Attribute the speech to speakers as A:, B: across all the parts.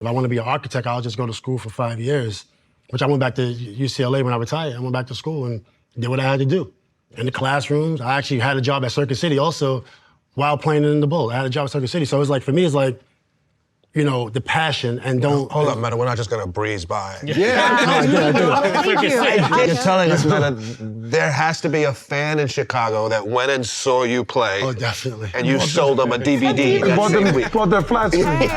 A: If I want to be an architect, I'll just go to school for 5 years, which I went back to UCLA when I retired. I went back to school and did what I had to do. In the classrooms, I actually had a job at Circuit City also while playing in the Bowl. I had a job at Circuit City. So it's like, for me, it's like, you know, the passion and don't...
B: Hold up, Metta, we're not just gonna breeze by.
A: I do.
B: You're telling us, Metta, there has to be a fan in Chicago that went and saw you play.
A: Oh, definitely.
B: And you sold them a DVD.
C: Bought their flat screen.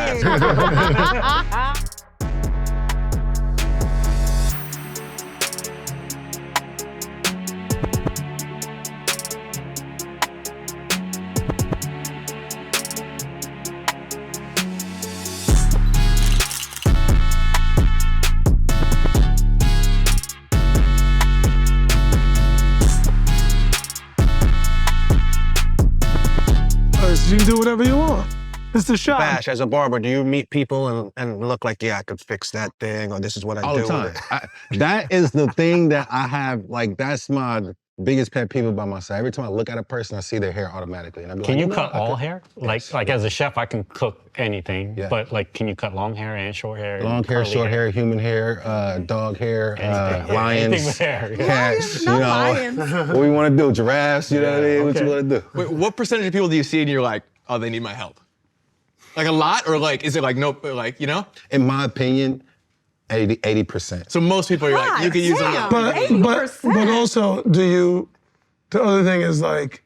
C: You can do whatever you want. It's the shop.
B: Bash, as a barber, do you meet people and look like, yeah, I could fix that thing, or this is what I do?
D: All the time. That is the thing that I have, like, that's my biggest pet peeve about myself. Every time I look at a person, I see their hair automatically. And I'm
E: Can you cut all hair? Like as a chef, I can cook anything,
D: Yeah.
E: but like, can you cut long hair and short hair?
D: Long hair, short hair, human hair, dog hair,
E: Anything
D: lions,
E: with hair.
D: cats,
F: Not
D: you know.
F: lions.
D: What we want to do, giraffes, you know what I mean? What you want to do?
G: Wait, what percentage of people do you see and you're like, oh, they need my help? Like a lot, or like, is it like, nope, like, you know?
D: In my opinion, 80%.
G: So most people, you're like, you can use
F: damn.
G: them.
C: But also, the other thing is like,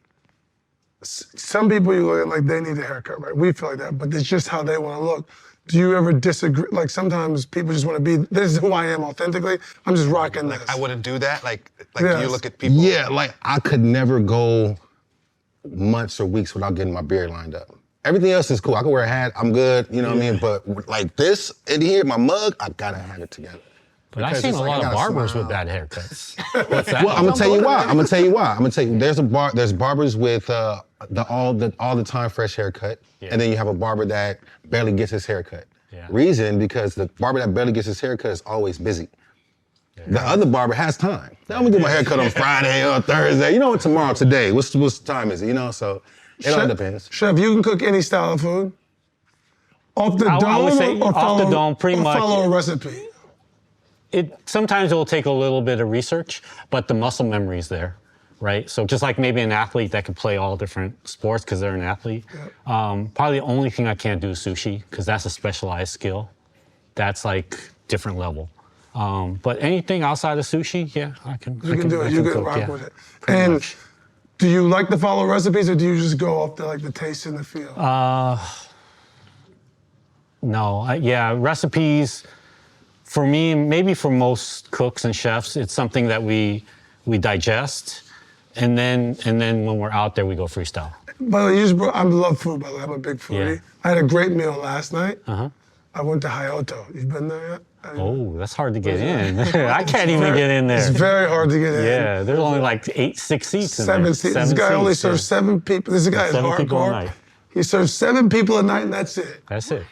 C: some people you look at like they need a haircut, right? We feel like that, but it's just how they want to look. Do you ever disagree? Like sometimes people just want to be, this is who I am authentically. I'm just rocking this.
B: I wouldn't do that. Like
C: Yes.
B: do you look at people?
D: Yeah, like I could never go months or weeks without getting my beard lined up. Everything else is cool. I can wear a hat, I'm good, you know what I mean? But like this in here, my mug, I gotta have it together.
E: But I've
D: Because
E: seen
D: it's
E: a
D: like I
E: lot of
D: gotta
E: barbers
D: smile.
E: with bad haircuts. What's that?
D: Well, I'm gonna tell you why. There's barbers with all the time fresh haircut, and then you have a barber that barely gets his haircut.
E: Yeah.
D: Reason, because the barber that barely gets his haircut is always busy. The other barber has time. Now I'm gonna get my haircut on Friday or Thursday. You know what today? What's the time is it? You know, so it all depends.
C: Chef, you can cook any style of food? Off the
E: I would say
C: dome or
E: off the dome, pretty much.
C: follow a recipe?
E: Sometimes it will take a little bit of research, but the muscle memory is there, right? So just like maybe an athlete that could play all different sports because they're an athlete. Probably the only thing I can't do is sushi, because that's a specialized skill. That's like different level. But anything outside of sushi, yeah, I can.
C: You can do it. You can
E: cook,
C: rock
E: yeah.
C: with it.
E: Pretty
C: And
E: much.
C: do you like to follow recipes, or do you just go off the taste and the feel?
E: No, recipes. For me, maybe for most cooks and chefs, it's something that we digest, and then when we're out there, we go freestyle.
C: By the way, I love food, by the way. I'm a big foodie.
E: Yeah.
C: I had a great meal last night.
E: Uh-huh.
C: I went to Hyoto. You've been there yet?
E: Oh, that's hard to get in. I can't even get in there.
C: It's very hard to get in.
E: Yeah, there's only like 6 seats in there.
C: 7 seats. This guy only serves 7 people. This guy is
E: 7 people a
C: hardcore.
E: night.
C: He serves 7 people a night, and that's it.
E: That's it.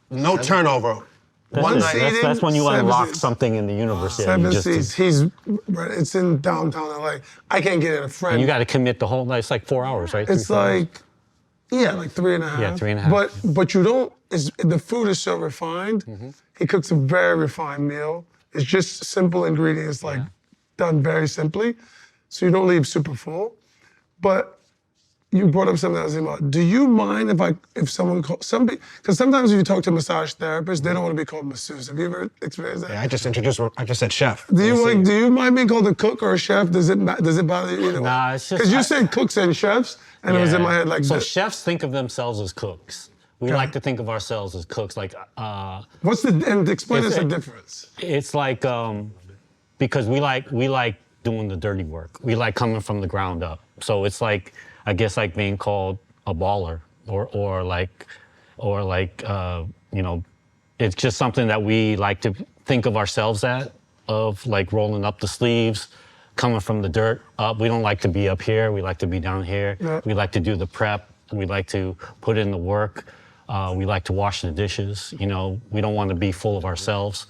B: No turnover.
E: That's when you
C: seven
E: unlock
C: seats.
E: something in the universe. Yeah,
C: 7
E: you just-
C: seats. It's in downtown LA. I can't get in. A friend.
E: And you got to commit the whole night. It's like 4 hours, right?
C: It's
E: 3, 4 hours.
C: like 3.5.
E: Yeah, 3.5.
C: But you don't. The food is so refined. He cooks a very refined meal. It's just simple ingredients, like done very simply, so you don't leave super full. But you brought up something I was thinking about. Do you mind if someone calls because sometimes if you talk to massage therapists, they don't want to be called masseuse. Have you ever experienced that?
B: Yeah, I just said chef.
C: Do you mind being called a cook or a chef? Does it bother you either way?
E: Nah, it's just-
C: because you said cooks and chefs, and it was in my head like
E: So
C: this.
E: chefs think of themselves as cooks. We like to think of ourselves as cooks. Like,
C: And explain us the difference.
E: it's like because we like doing the dirty work. We like coming from the ground up. So it's like, I guess, like being called a baller or like you know, it's just something that we like to think of ourselves of like rolling up the sleeves, coming from the dirt up. We don't like to be up here. We like to be down here.
C: Yeah.
E: We like to do the prep. We like to put in the work. We like to wash the dishes. You know, we don't want to be full of ourselves.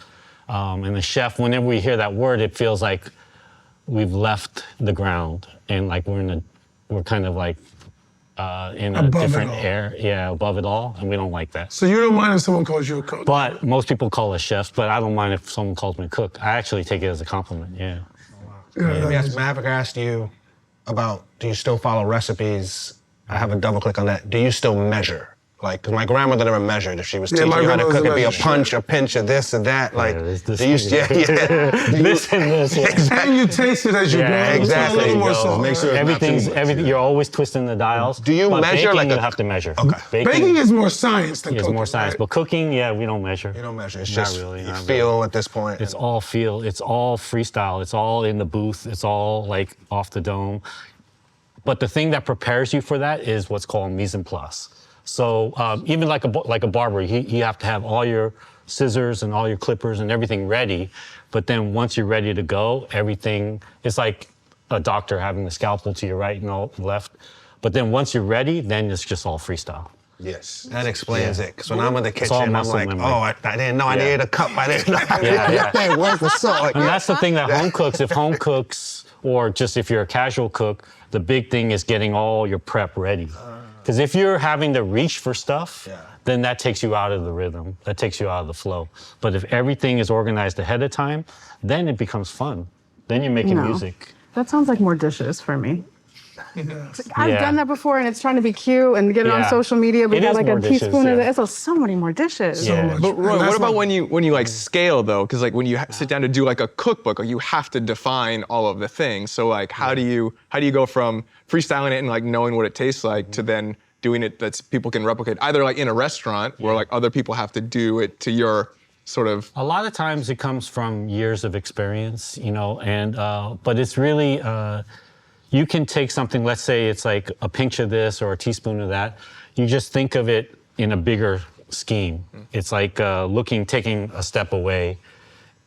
E: And the chef, whenever we hear that word, it feels like we've left the ground and like we're kind of like in a
C: Above it
E: different
C: all.
E: air, above it all, and we don't like that.
C: So you don't mind if someone calls you a cook?
E: But most people call us chefs, but I don't mind if someone calls me a cook. I actually take it as a compliment,
C: Yeah,
B: Yes, Maverick asked you about, do you still follow recipes? I have a double click on that. Do you still measure? Like, 'cause my grandmother never measured. If she was teaching
C: my
B: you how to
C: grandmother
B: cook, it'd be a
C: measured.
B: punch, a pinch, a this and that. Like,
E: this
B: do you,
E: and this and this. Yeah.
C: And you taste it as you go.
B: exactly.
C: It's a little more
B: There you go.
C: salt.
D: Make sure it's not too much,
E: Everything. You're always twisting the dials.
B: Do you
E: but
B: measure
E: baking,
B: like
E: you
B: a-
E: have to measure.
B: Okay.
C: Baking is more science than
E: is
C: cooking.
E: more science,
C: right?
E: but cooking, we don't measure.
B: You don't measure. It's
E: Not
B: just
E: really,
B: you
E: not
B: feel at this point.
E: It's all feel. It's all freestyle. It's all in the booth. It's all like off the dome. But the thing that prepares you for that is what's called mise en place. So even like a barber, you have to have all your scissors and all your clippers and everything ready. But then once you're ready to go, everything, it's like a doctor having the scalpel to your right and all left. But then once you're ready, then it's just all freestyle.
B: Yes, that explains it. Because when I'm in the
E: all
B: kitchen, I'm
E: muscle
B: like,
E: memory.
B: oh, I didn't know I
E: Yeah.
B: needed a cup. I didn't know I
E: Yeah.
B: Where's the salt? Like,
E: And that's the thing that home cooks, if home cooks, or just if you're a casual cook, the big thing is getting all your prep ready. Because if you're having to reach for stuff, then that takes you out of the rhythm. That takes you out of the flow. But if everything is organized ahead of time, then it becomes fun. Then you're making
F: No.
E: music.
F: That sounds like more dishes for me.
C: Yes.
F: I've
E: Yeah.
F: done that before, and it's trying to be cute and get it on
E: Yeah.
F: social media. But
E: It
F: you got
E: is
F: like
E: more
F: a
E: dishes,
F: teaspoon of
E: yeah.
F: this. It's so many more dishes.
E: Yeah.
C: much.
G: But Roy,
C: And
G: what
C: that's
G: about
C: why-
G: when you like scale though? Because like when you sit down to do like a cookbook, like you have to define all of the things. So like how do you go from freestyling it and like knowing what it tastes like to then doing it that people can replicate either like in a restaurant where like other people have to do it to your sort of.
E: A lot of times it comes from years of experience, and but it's really, you can take something, let's say it's like a pinch of this or a teaspoon of that. You just think of it in a bigger scheme. It's like taking a step away,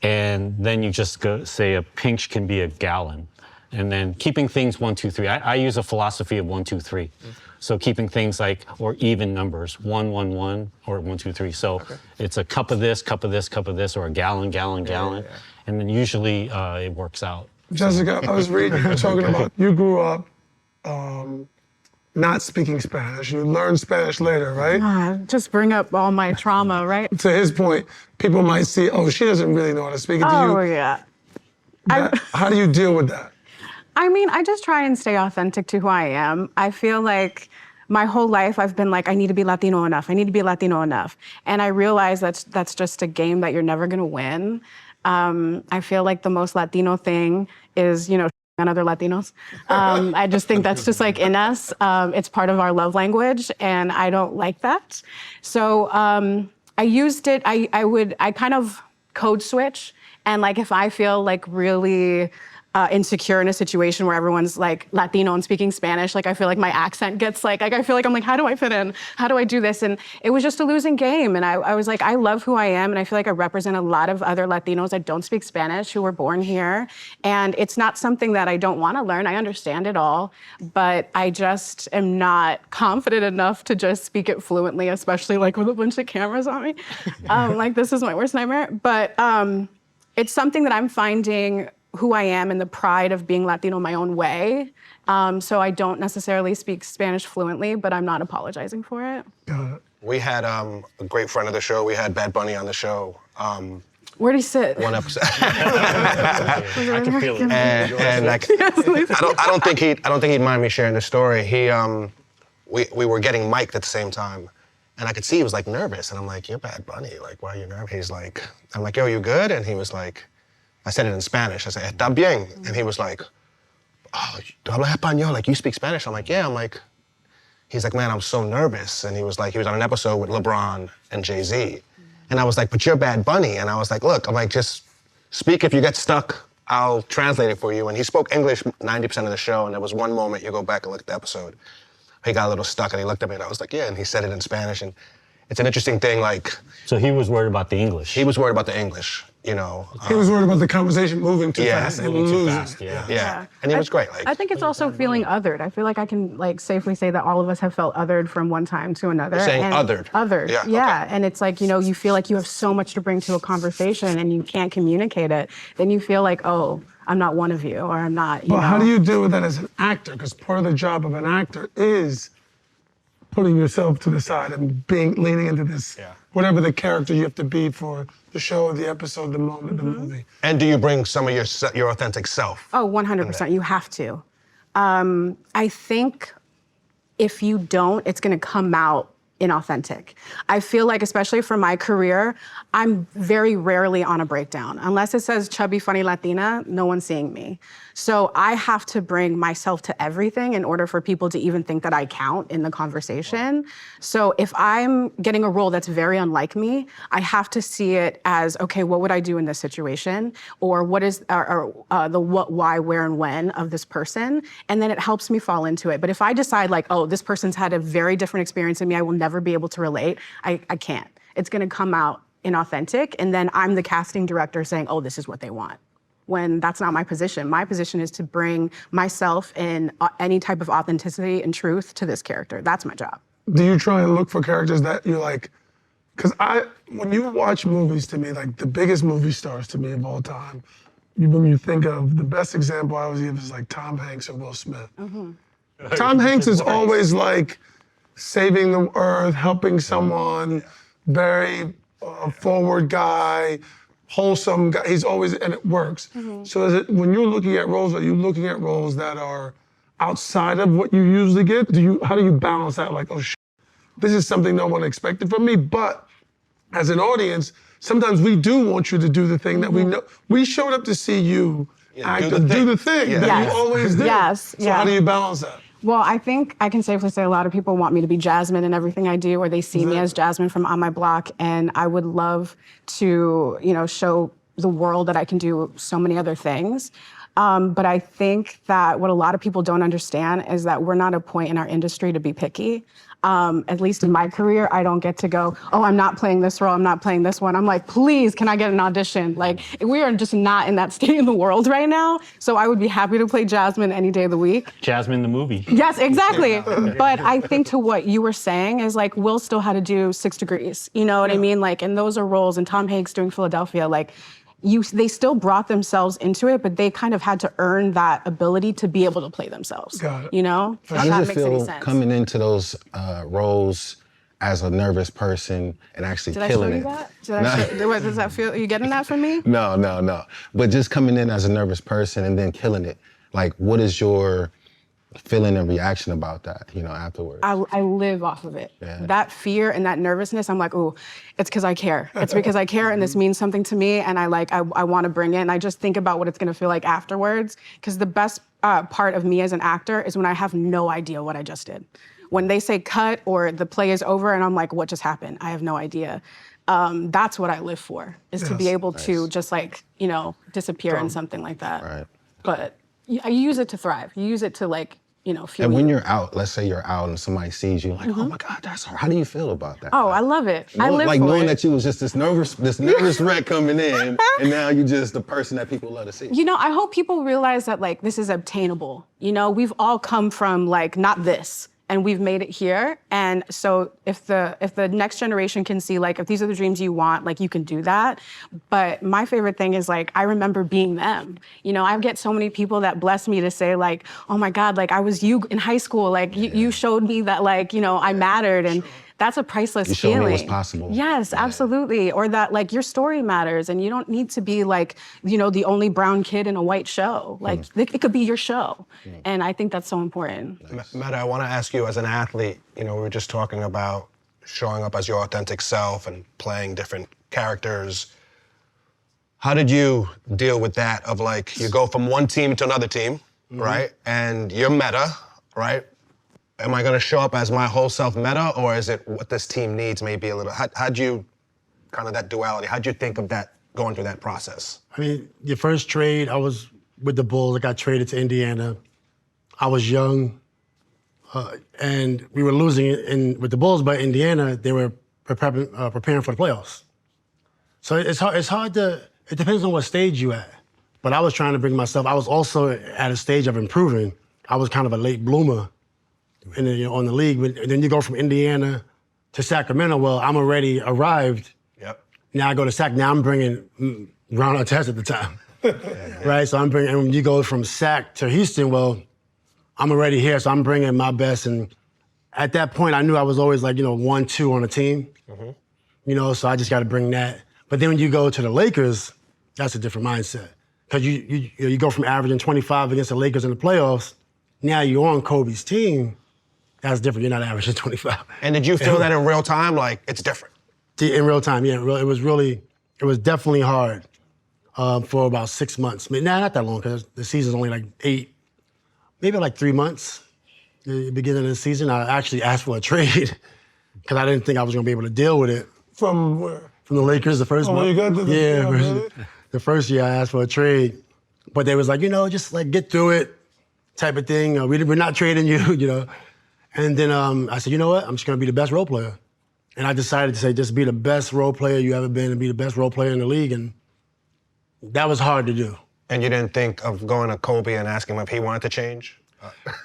E: and then you just say a pinch can be a gallon. And then keeping things 1, 2, 3. I use a philosophy of 1, 2, 3. So keeping things like, or even numbers, 1, 1, 1, or 1, 2, 3. So it's a cup of this, cup of this, cup of this, or a gallon, gallon, gallon. And then usually it works out.
C: Jessica, I was reading, you were talking about you grew up not speaking Spanish. You learned Spanish later, right?
F: Just bring up all my trauma, right?
C: To his point, people might see, oh, she doesn't really know how to speak it.
F: Oh, yeah.
C: How do you deal with that?
F: I mean, I just try and stay authentic to who I am. I feel like my whole life I've been like, I need to be Latino enough. I need to be Latino enough. And I realize that's just a game that you're never gonna win. I feel like the most Latino thing is, on other Latinos. I just think that's just like in us. It's part of our love language, and I don't like that. So I used it, I kind of code switch. And like if I feel like really insecure in a situation where everyone's like Latino and speaking Spanish, like I feel like my accent gets like I feel like I'm like, how do I fit in? How do I do this? And it was just a losing game. And I was like, I love who I am, and I feel like I represent a lot of other Latinos that don't speak Spanish who were born here. And it's not something that I don't want to learn. I understand it all, but I just am not confident enough to just speak it fluently, especially like with a bunch of cameras on me. Like this is my worst nightmare. But it's something that I'm finding who I am and the pride of being Latino my own way. So I don't necessarily speak Spanish fluently, but I'm not apologizing for it.
B: we had a great friend of the show. We had Bad Bunny on the show.
F: Where'd he sit?
B: One episode.
E: I can feel it.
B: and like, I don't think he'd mind me sharing the story. We were getting mic'd at the same time, and I could see he was like nervous, and I'm like, "You're Bad Bunny. Like, why are you nervous?" He's like, "I'm like, yo, you good?" And he was like, I said it in Spanish. I said, "Está bien," and he was like, "Oh, ¿tú hablas español? Like, you speak Spanish?" I'm like, "Yeah." I'm like, he's like, "Man, I'm so nervous," and he was on an episode with LeBron and Jay-Z, and I was like, "But you're Bad Bunny," and I was like, "Look," I'm like, "just speak. If you get stuck, I'll translate it for you." And he spoke English 90% of the show, and there was one moment, you go back and look at the episode, he got a little stuck, and he looked at me, and I was like, "Yeah," and he said it in Spanish, and it's an interesting thing, like,
E: So he was worried about the English.
B: he was worried about the English, you know.
C: He was worried about the conversation moving too
B: Yeah,
C: fast and
E: moving too
C: losing.
E: fast, yeah.
B: Yeah, and he was great. Like,
F: I think it's also feeling othered. I feel like I can like safely say that all of us have felt othered from one time to another.
B: You're saying
F: And
B: othered?
F: Othered.
B: Yeah,
F: Yeah.
B: okay.
F: And it's like, you feel like you have so much to bring to a conversation and you can't communicate it. Then you feel like, oh, I'm not one of you, or I'm not,
C: But how do you deal with that as an actor? Because part of the job of an actor is putting yourself to the side and leaning into this, whatever the character you have to be for the show, the episode, the moment, the movie.
B: And do you bring some of your authentic self?
F: Oh, 100%. You have to. I think if you don't, it's going to come out inauthentic. I feel like, especially for my career, I'm very rarely on a breakdown. Unless it says chubby, funny Latina, no one's seeing me. So I have to bring myself to everything in order for people to even think that I count in the conversation. So if I'm getting a role that's very unlike me, I have to see it as, okay, what would I do in this situation? Or what is the what, why, where, and when of this person? And then it helps me fall into it. But if I decide like, oh, this person's had a very different experience than me, I will never be able to relate, I can't. It's gonna come out inauthentic, and then I'm the casting director saying, oh, this is what they want. When that's not my position. My position is to bring myself and any type of authenticity and truth to this character. That's my job.
C: Do you try and look for characters that you're like, because when you watch movies, to me, like the biggest movie stars to me of all time, when you think of the best example I always give is like Tom Hanks or Will Smith. Tom Hanks is always like saving the earth, helping someone, very forward guy, wholesome guy. He's always, and it works. So when you're looking at roles, are you looking at roles that are outside of what you usually get? How do you balance that? Like, oh, this is something no one expected from me, but as an audience, sometimes we do want you to do the thing that we know. We showed up to see you do the thing that you always do. So how do you balance that?
F: Well, I think I can safely say a lot of people want me to be Jasmine in everything I do, or they see me as Jasmine from On My Block, and I would love to, show the world that I can do so many other things. But I think that what a lot of people don't understand is that we're not at a point in our industry to be picky. At least in my career, I don't get to go, oh, I'm not playing this role, I'm not playing this one. I'm like, please, can I get an audition? Like, we are just not in that state in the world right now. So I would be happy to play Jasmine any day of the week.
E: Jasmine the movie.
F: Yes, exactly. But I think to what you were saying is like, Will still had to do 6 Degrees. You know what I mean? Like, and those are roles, and Tom Hanks doing Philadelphia, like, they still brought themselves into it, but they kind of had to earn that ability to be able to play themselves.
C: Got it.
F: You know? If
D: How
F: that
D: does it
F: makes any
D: feel
F: sense.
D: coming into those roles as a nervous person and actually killing it?
F: Did I show you that? What, does that feel? Are you getting that from me?
D: No. But just coming in as a nervous person and then killing it. Like, what is your feeling and reaction about that, afterwards?
F: I live off of it.
D: Yeah.
F: That fear and that nervousness, I'm like, ooh, it's because I care. It's because I care and this means something to me, and I want to bring it, and I just think about what it's gonna feel like afterwards, because the best part of me as an actor is when I have no idea what I just did. When they say cut or the play is over and I'm like, what just happened? I have no idea. That's what I live for, is to be able to just disappear in something like that.
D: Right.
F: But you use it to thrive. You use it to feel.
D: And when you're out, let's say you're out and somebody sees you, like, oh my God, that's her. How do you feel about that?
F: Oh, I love it. I live
D: like
F: for
D: knowing
F: it.
D: that you was just this nervous wreck coming in, and now you just the person that people love to see.
F: I hope people realize that this is obtainable. We've all come from not this, and we've made it here. And so if the next generation can see if these are the dreams you want, you can do that. But my favorite thing is I remember being them. I get so many people that bless me to say oh my God, I was you in high school. You showed me that I mattered, and that's a priceless
D: You showed
F: feeling.
D: me what's possible.
F: Yes, absolutely. Or that your story matters, and you don't need to be the only brown kid in a white show. It could be your show. And I think that's so important.
B: Metta, I want to ask you, as an athlete, we were just talking about showing up as your authentic self and playing different characters. How did you deal with that of you go from one team to another team, right? And you're Metta, right? Am I going to show up as my whole self Metta, or is it what this team needs maybe a little? How'd you, kind of that duality, how'd you think of that, going through that process?
A: I mean, your first trade, I was with the Bulls. I got traded to Indiana. I was young, and we were losing with the Bulls, but Indiana, they were preparing for the playoffs. So it's hard to, it depends on what stage you at. But I was trying to bring myself, I was also at a stage of improving. I was kind of a late bloomer on the league. But then you go from Indiana to Sacramento. Well, I'm already arrived.
B: Yep.
A: Now I go to Sac. Now I'm bringing Ron Artest at the time, right? So I'm bringing. And when you go from Sac to Houston, well, I'm already here, so I'm bringing my best. And at that point, I knew I was always like, 1-2 on a team. So I just got to bring that. But then when you go to the Lakers, that's a different mindset. Because you go from averaging 25 against the Lakers in the playoffs, now you're on Kobe's team, that's different. You're not averaging 25.
B: And did you feel that in real time? Like, it's different?
A: In real time, yeah. It was definitely hard for about 6 months. Not that long, because the season's only like 3 months. The beginning of the season, I actually asked for a trade because I didn't think I was going to be able to deal with it.
C: From where?
A: From the Lakers, the first month.
C: When you got to the
A: really? The first year I asked for a trade, but they was like, just like get through it, type of thing. We're not trading you, And then I said, you know what? I'm just going to be the best role player. And I decided to say, just be the best role player you ever been and be the best role player in the league. And that was hard to do.
B: And you didn't think of going to Kobe and asking him if he wanted to change?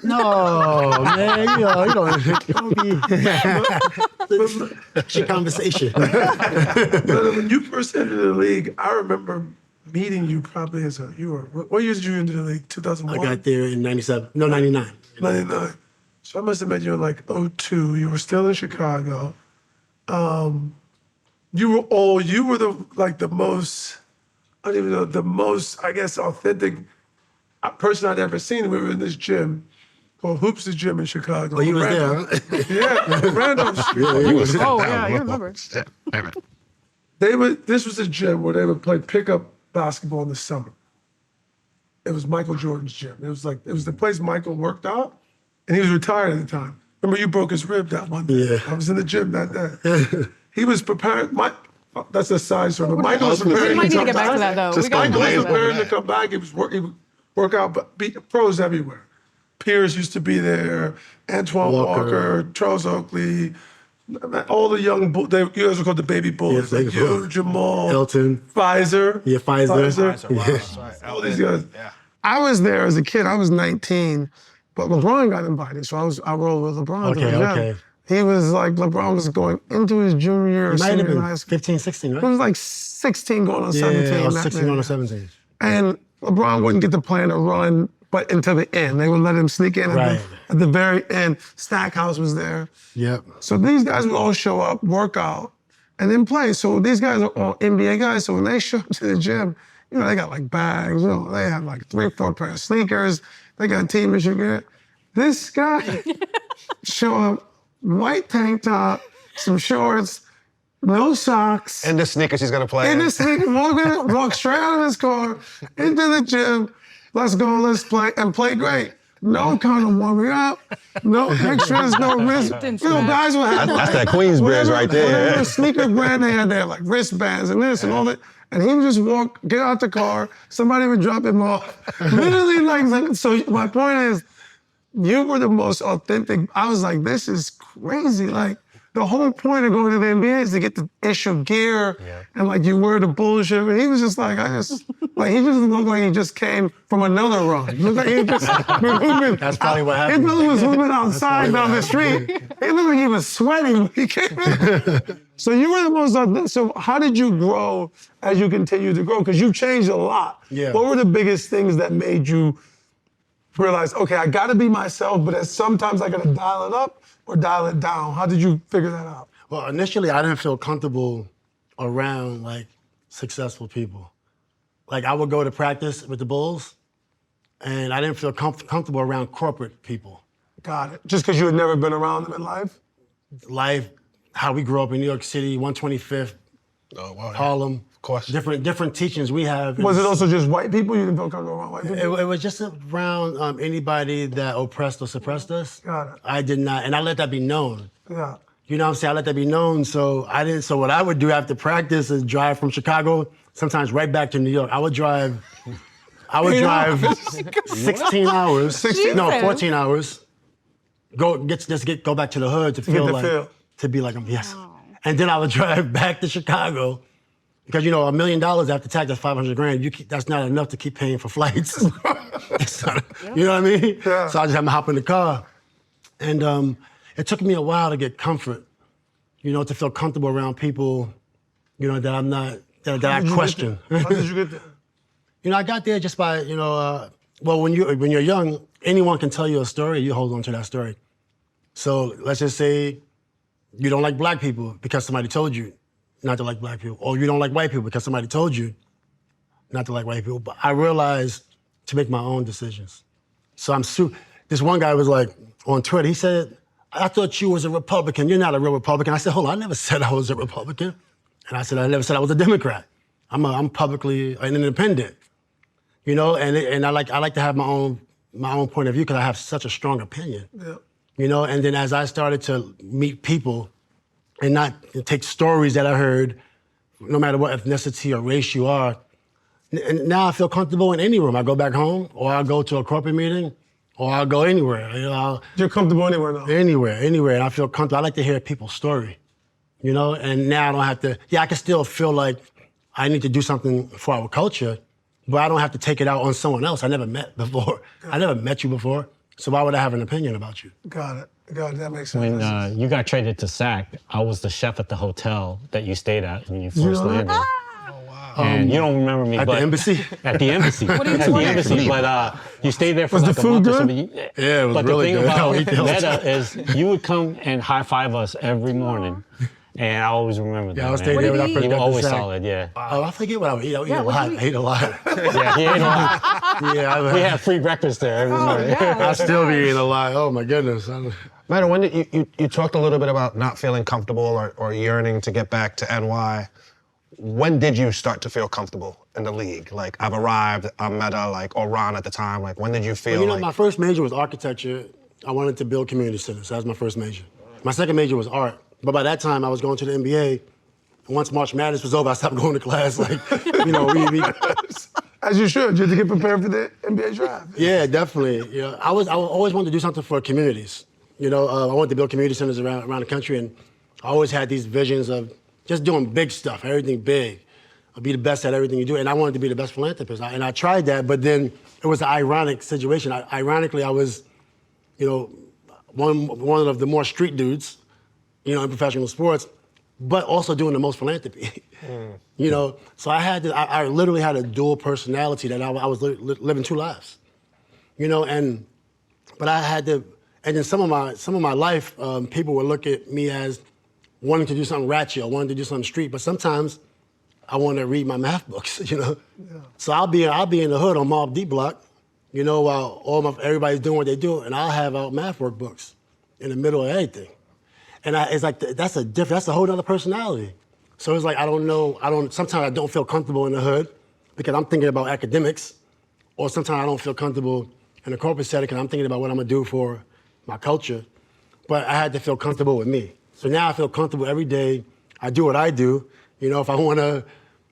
A: No, man, you don't. It's a conversation.
C: But when you first entered the league, I remember meeting you probably what year did you enter the league? 2001?
A: I got there in 97. No, 99.
C: 99. So I must have met you in like 02. You were still in Chicago. You were the most, I don't even know, the most, I guess, authentic person I'd ever seen. We were in this gym called Hoops the Gym in Chicago.
A: Oh, you was there, huh?
C: Yeah, Randolph Street.
F: You remember.
C: This was a gym where they would play pickup basketball in the summer. It was Michael Jordan's gym. It was the place Michael worked out, and he was retired at the time. Remember, you broke his rib that one day.
A: Yeah.
C: I was in the gym that day. He was preparing. That's a side story. But Michael was preparing.
F: We might need to get back to that though.
C: Michael was preparing to come back. He would work out, but beat pros everywhere. Pierce used to be there. Antoine Walker, Charles Oakley, all the young bulls. You guys were called the baby bulls.
A: Yeah,
C: like you, Jamal,
A: Elton,
C: Pfizer.
A: Yeah, Pfizer.
B: Wow, that's right.
C: All these guys.
B: Yeah.
C: I was there as a kid. I was 19, but LeBron got invited, so I rolled with LeBron.
A: Okay.
C: He was like, LeBron was going into his junior year.
A: It might have
C: in
A: been
C: high school.
A: 15, 16, right?
C: It was like 16 going on 17.
A: Yeah, I was
C: that
A: 16
C: day.
A: going on 17.
C: And LeBron wouldn't get the plan to run, but until the end. They would let him sneak in at the very end. Stackhouse was there.
A: Yep.
C: So these guys would all show up, work out, and then play. So these guys are all NBA guys. So when they show up to the gym, they got like bags. They have like 3-4 pair of sneakers. They got Team Michigan. This guy show up, white tank top, some shorts, no socks.
B: And the sneakers he's gonna play
C: In the sneakers, walk straight out of his car, into the gym. Let's go, let's play, and play great. No kind of warming up, no extras, no wrist. Guys would have
D: That's that Queensbridge right there.
C: whatever sneaker brand they had there, like wristbands and this and all that. And he would just get out the car, somebody would drop him off. Literally so my point is, you were the most authentic. I was like, this is crazy. Like, the whole point of going to the NBA is to get the issue gear and you wear the bullshit. And he was just like, he just looked like he just came from another run. He looked like he just
A: That's probably what happened.
C: His brother was moving outside down the street. It looked like he was sweating when he came in. So you were the most authentic. So how did you grow as you continued to grow? Because you changed a lot.
A: Yeah.
C: What were the biggest things that made you realize, okay, I gotta be myself, but sometimes I gotta dial it up or dial it down? How did you figure that out?
A: Well, initially, I didn't feel comfortable around successful people. I would go to practice with the Bulls, and I didn't feel comfortable around corporate people.
C: Got it. Just because you had never been around them in life?
A: Life, how we grew up in New York City, 125th, Harlem.
B: Of course.
A: Different teachings we have.
C: Was it also just white people? You didn't feel comfortable around white people?
A: It was just around anybody that oppressed or suppressed us.
C: Got it.
A: I did not, and I let that be known.
C: Yeah.
A: You know what I'm saying? I let that be known. So what I would do after practice is drive from Chicago, sometimes right back to New York. I would drive 16 hours. 14 hours. Go back to the hood to feel to be like, yes. And then I would drive back to Chicago because $1 million after tax, that's $500,000. That's not enough to keep paying for flights. You know what I mean?
C: Yeah.
A: So I just have to hop in the car. And it took me a while to get comfort, to feel comfortable around people, that I'm not, that I question.
C: How did you get there?
A: I got there just by, when you're young, anyone can tell you a story, you hold on to that story. So let's just say you don't like black people because somebody told you not to like black people, or you don't like white people because somebody told you not to like white people. But I realized to make my own decisions. So this one guy was like, on Twitter, he said, I thought you was a Republican. You're not a real Republican. I said, hold on, I never said I was a Republican. And I said, I never said I was a Democrat. I'm publicly an independent, you know, and I like to have my own point of view because I have such a strong opinion.
C: Yeah.
A: You know, and then as I started to meet people and not take stories that I heard, no matter what ethnicity or race you are, and now I feel comfortable in any room. I go back home, or I'll go to a corporate meeting, or I'll go anywhere. You know,
C: You're comfortable anywhere now?
A: anywhere, and I feel comfortable. I like to hear people's story, you know, and now I don't have to, I can still feel like I need to do something for our culture, but I don't have to take it out on someone else I never met before. I never met you before, so why would I have an opinion about you?
C: Got it. That makes sense.
E: When you got traded to SAC, I was the chef at the hotel that you stayed at when you first
C: know that?
E: landed. And you don't remember me,
A: At
E: but
A: the embassy?
E: At the embassy. At the embassy, but you stayed there for
C: Was
E: like
C: the
E: a
C: food
E: month or
C: good?
E: something.
A: Yeah, it was
E: but
A: really
E: the
A: good.
E: thing
A: I'll
E: about
A: eat the whole
E: Metta is you would come and high five us every morning, and I always remember that.
A: Yeah, I was
E: man.
A: staying there when I
F: did
A: first
E: You
A: got
E: were
A: to
E: always
A: SAC.
E: solid, yeah.
A: Oh, I forget what I would eat. I would eat a
F: what
A: lot.
F: do you
A: I ate a lot.
E: Yeah, he ate a lot.
A: Yeah,
E: We had free breakfast there every morning.
A: I still be eating a lot. Oh my goodness.
B: Metta, when did you talked a little bit about not feeling comfortable or yearning to get back to NY. When did you start to feel comfortable in the league? Like, I've arrived, I'm Metta, like, or Ron at the time. Like, when did you feel
A: Well, you know,
B: like...
A: my first major was architecture. I wanted to build community centers. That was my first major. My second major was art. But by that time, I was going to the NBA. And once March Madness was over, I stopped going to class. Like, you know,
C: As you should. You have to get prepared for the NBA draft.
A: yeah, definitely. You know, I always wanted to do something for communities. You know, I wanted to build community centers around the country, and I always had these visions of just doing big stuff, everything big. I'll be the best at everything you do, and I wanted to be the best philanthropist. And I tried that, but then it was an ironic situation. Ironically, I was, you know, one of the more street dudes, you know, in professional sports, but also doing the most philanthropy. You know, so I literally had a dual personality that I was living two lives. You know, but I had to, and in some of my life, people would look at me as wanting to do something ratchet or wanting to do something street, but sometimes I want to read my math books, you know? Yeah. So I'll be in the hood on Mob D Block, you know, while everybody's doing what they do, and I'll have out math workbooks in the middle of everything. And it's like, that's a whole other personality. So it's like, sometimes I don't feel comfortable in the hood because I'm thinking about academics, or sometimes I don't feel comfortable in a corporate setting because I'm thinking about what I'm gonna do for my culture. But I had to feel comfortable with me. So now I feel comfortable every day. I do what I do. You know, if I wanna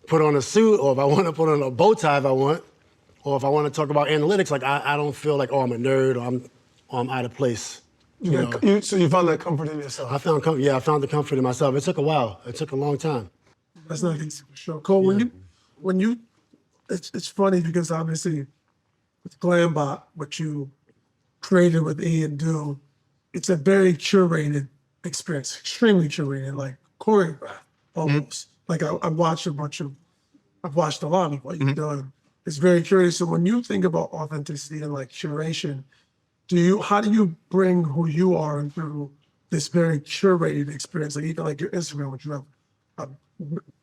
A: put on a suit, or if I wanna put on a bow tie if I want, or if I wanna talk about analytics, like I don't feel like, oh, I'm a nerd, or I'm out of place.
C: So you found that comfort in yourself?
A: I found the comfort in myself. It took a while. It took a long time.
C: That's not easy for sure. Cole, when you, it's funny because obviously with Glambot, what you created with E and Do, it's a very curated experience, extremely curated, like choreographed almost. Like I've watched a lot of what you've done. It's very curated. So when you think about authenticity and like curation, how do you bring who you are through this very curated experience? Like even like your Instagram, which you have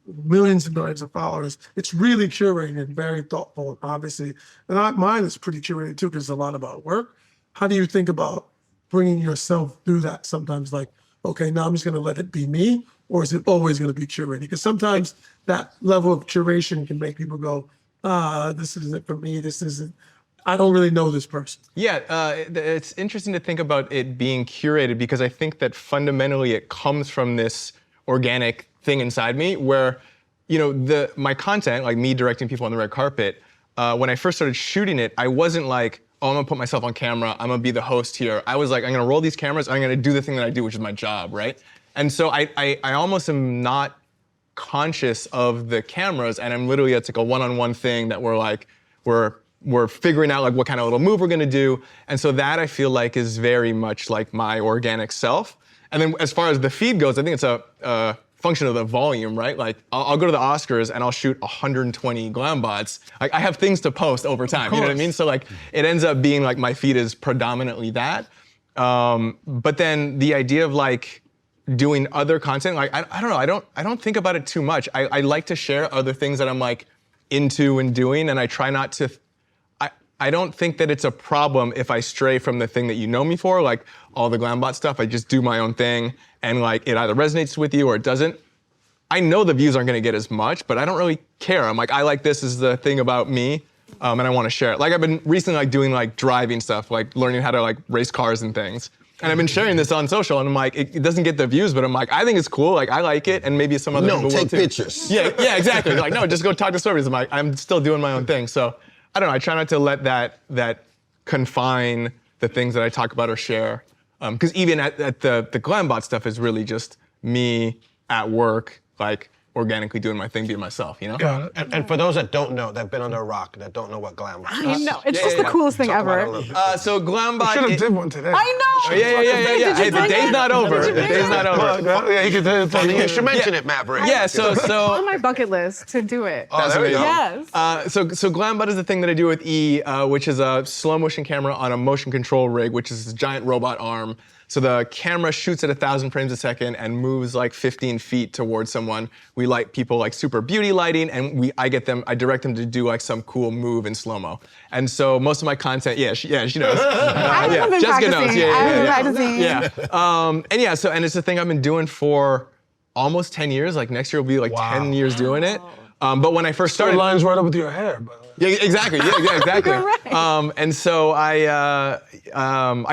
C: millions and millions of followers, it's really curated and very thoughtful, obviously. And mine is pretty curated too, because it's a lot about work. How do you think about bringing yourself through that sometimes? Like, okay, now I'm just gonna let it be me, or is it always gonna be curated? Because sometimes that level of curation can make people go, this isn't for me, I don't really know this person.
G: Yeah, it's interesting to think about it being curated because I think that fundamentally it comes from this organic thing inside me where, you know, my content, like me directing people on the red carpet, when I first started shooting it, I wasn't like, oh, I'm gonna put myself on camera, I'm gonna be the host here. I was like, I'm gonna roll these cameras, I'm gonna do the thing that I do, which is my job, right? And so I almost am not conscious of the cameras, and I'm literally, it's like a one-on-one thing that we're figuring out like what kind of little move we're gonna do. And so that I feel like is very much like my organic self. And then as far as the feed goes, I think it's a function of the volume, right? Like I'll go to the Oscars and I'll shoot 120 Glambots. Like I have things to post over time, you know what I mean? So like it ends up being like my feed is predominantly that. But then the idea of like doing other content, like I don't know, I don't think about it too much. I like to share other things that I'm like into and doing, and I try not to. I don't think that it's a problem if I stray from the thing that you know me for, like all the Glambot stuff. I just do my own thing, and like it either resonates with you or it doesn't. I know the views aren't gonna get as much, but I don't really care. I'm like, I like this is the thing about me, and I want to share it. Like I've been recently like doing like driving stuff, like learning how to like race cars and things. And I've been sharing this on social, and I'm like, it doesn't get the views, but I'm like, I think it's cool. Like I like it, and maybe some other people will
D: take
G: too.
D: pictures.
G: Yeah, exactly. Like no, just go talk to celebrities. I'm like, I'm still doing my own thing. So I don't know. I try not to let that confine the things that I talk about or share. Because even at the Glambot stuff is really just me at work, like organically doing my thing, being myself, you know?
C: Got it.
B: And for those that don't know, that've been under a rock, that don't know what Glambot is.
F: I know. It's just the coolest thing
B: Talk about it a
F: ever.
B: little bit.
G: So Glambot.
C: Should have did one today.
F: I know.
G: Yeah.
F: Did
G: Hey,
F: you
G: the
F: bring
G: day's
F: it?
G: not over.
F: Did you
G: The
F: bring
G: day's
F: it?
G: not over.
C: Yeah, you can tell
B: You should mention it, Maverick.
G: Yeah. So
F: On my bucket list to do it.
B: Oh, there we go.
F: Yes.
G: So Glambot is the thing that I do with E, which is a slow motion camera on a motion control rig, which is this giant robot arm. So the camera shoots at 1,000 frames a second and moves like 15 feet towards someone. We light people like super beauty lighting, and I direct them to do like some cool move in slow-mo. And so most of my content, she knows.
F: I've been
G: Jessica
F: practicing.
G: knows.
F: I've been practicing.
G: Yeah. And it's a thing I've been doing for almost 10 years. Like next year will be like 10 years doing it. But when I first started,
C: lines right up with your hair, by the way.
G: yeah, exactly. Yeah, exactly.
F: You're right.
G: And so I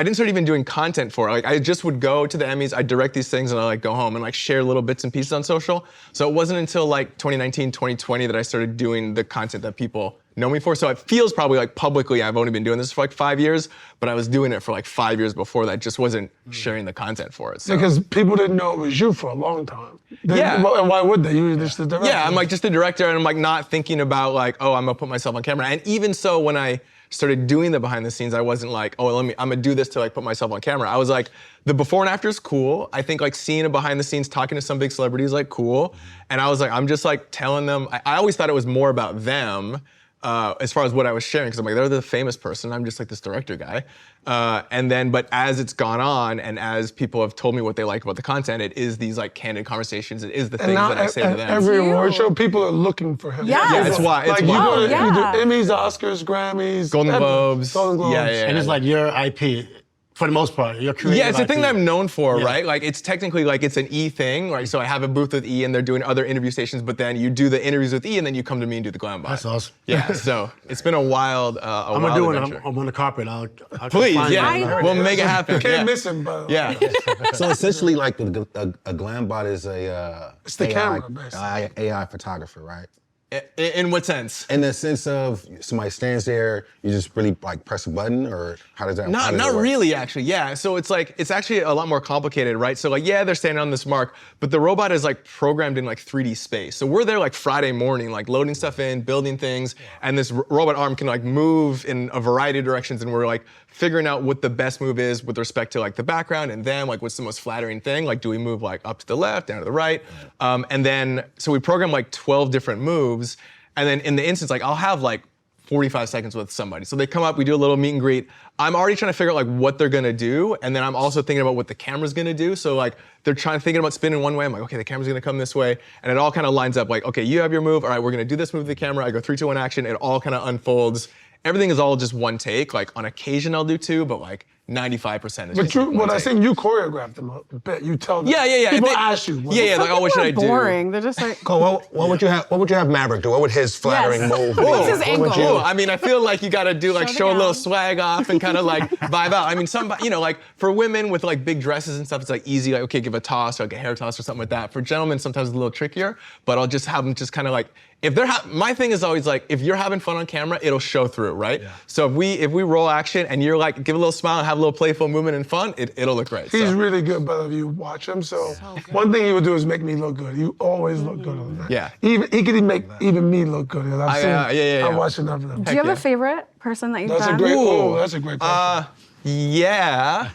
G: didn't start even doing content for it. Like I just would go to the Emmys, I'd direct these things, and I like go home and like share little bits and pieces on social. So it wasn't until like 2019, 2020 that I started doing the content that people know me for. So it feels probably like publicly I've only been doing this for like 5 years, but I was doing it for like 5 years before that. Just wasn't sharing the content for it. So.
C: Because people didn't know it was you for a long time.
G: Yeah.
C: And why would they? You were just the director.
G: Yeah, I'm like just the director, and I'm like not thinking about like, oh, I'm gonna put myself on camera. And even so, when I started doing the behind the scenes, I wasn't like, oh, I'm gonna do this to like put myself on camera. I was like, the before and after is cool. I think like seeing a behind the scenes, talking to some big celebrities, like cool. And I was like, I'm just like telling them. I always thought it was more about them. As far as what I was sharing, because I'm like, they're the famous person, I'm just like this director guy. But as it's gone on, and as people have told me what they like about the content, it is these like candid conversations, it is the things that I say to them.
C: Every award
F: Cute.
C: show, people are looking for him.
F: Yes.
G: Yeah, it's why.
C: Like
G: It's
C: you,
G: why.
C: go to,
F: yeah.
C: you do Emmys, Oscars, Grammys,
G: Golden
C: everything.
G: Globes.
C: Golden Globes.
G: Yeah.
A: And it's like your IP, for the most part. You're creating.
G: Yeah, it's the thing that I'm known for,
A: Yeah.
G: right? Like it's technically like it's an E thing, right? So I have a booth with E, and they're doing other interview stations, but then you do the interviews with E, and then you come to me and do the Glambot.
A: That's awesome.
G: Yeah, so it's been a wild,
A: I'm gonna do it.
G: adventure.
A: I'm on the carpet. I'll
G: Please,
A: find
G: yeah,
A: it.
G: we'll make it happen.
C: Can't
G: Yeah.
C: miss him, but
G: Yeah.
D: So essentially, like a Glambot is a
C: It's the camera, basically.
D: AI photographer, right?
G: In what sense?
D: In the sense of somebody stands there, you just really like press a button, or how does that? how does it
G: Not
D: work?
G: really, actually. Yeah. So it's like it's actually a lot more complicated, right? So like, yeah, they're standing on this mark, but the robot is like programmed in like 3D space. So we're there like Friday morning, like loading stuff in, building things, and this robot arm can like move in a variety of directions, and we're like figuring out what the best move is with respect to like the background and them, like what's the most flattering thing? Like, do we move like up to the left, down to the right? And then so we program like 12 different moves. And then in the instance, like I'll have like 45 seconds with somebody. So they come up, we do a little meet and greet. I'm already trying to figure out like what they're gonna do. And then I'm also thinking about what the camera's gonna do. So like they're thinking about spinning one way. I'm like, okay, the camera's gonna come this way. And it all kind of lines up like, okay, you have your move. All right, we're gonna do this move with the camera. I go 3, 2, 1 action. It all kind of unfolds. Everything is all just one take. Like on occasion I'll do 2, but like 95% is
C: But
G: just
C: you,
G: one
C: what I
G: take.
C: think you choreographed them a bit. You tell them.
G: Yeah.
C: People
G: They-
C: ask you.
G: Yeah, like, oh, what should I do?
F: Boring. They're just like.
B: Cole, what would you have? What would you have Maverick do? What would his flattering
F: Yes.
B: move be?
F: What's his
B: What would
F: angle?
B: you-
G: Cool. I mean, I feel like you gotta do like
F: Show the
G: show a little
F: gown.
G: swag off and kind of like vibe out. I mean, like for women with like big dresses and stuff, it's like easy, like okay, give a toss or like a hair toss or something like that. For gentlemen, sometimes it's a little trickier, but I'll just have them just kind of like, if they're, my thing is always like, if you're having fun on camera, it'll show through, right? Yeah. So if we roll action and you're like, give a little smile and have a little playful movement and fun, it'll look great.
C: He's
G: so.
C: really good, but if you watch him, so one thing he would do is make me look good. You always look good on that.
G: Yeah.
C: He could even make even me look good. I've seen.
G: yeah.
C: I watched enough of them.
F: Do you have
G: yeah.
F: a favorite person that you've
C: That's
F: done?
C: a great.
G: Ooh.
C: Oh, that's a great question.
G: Yeah,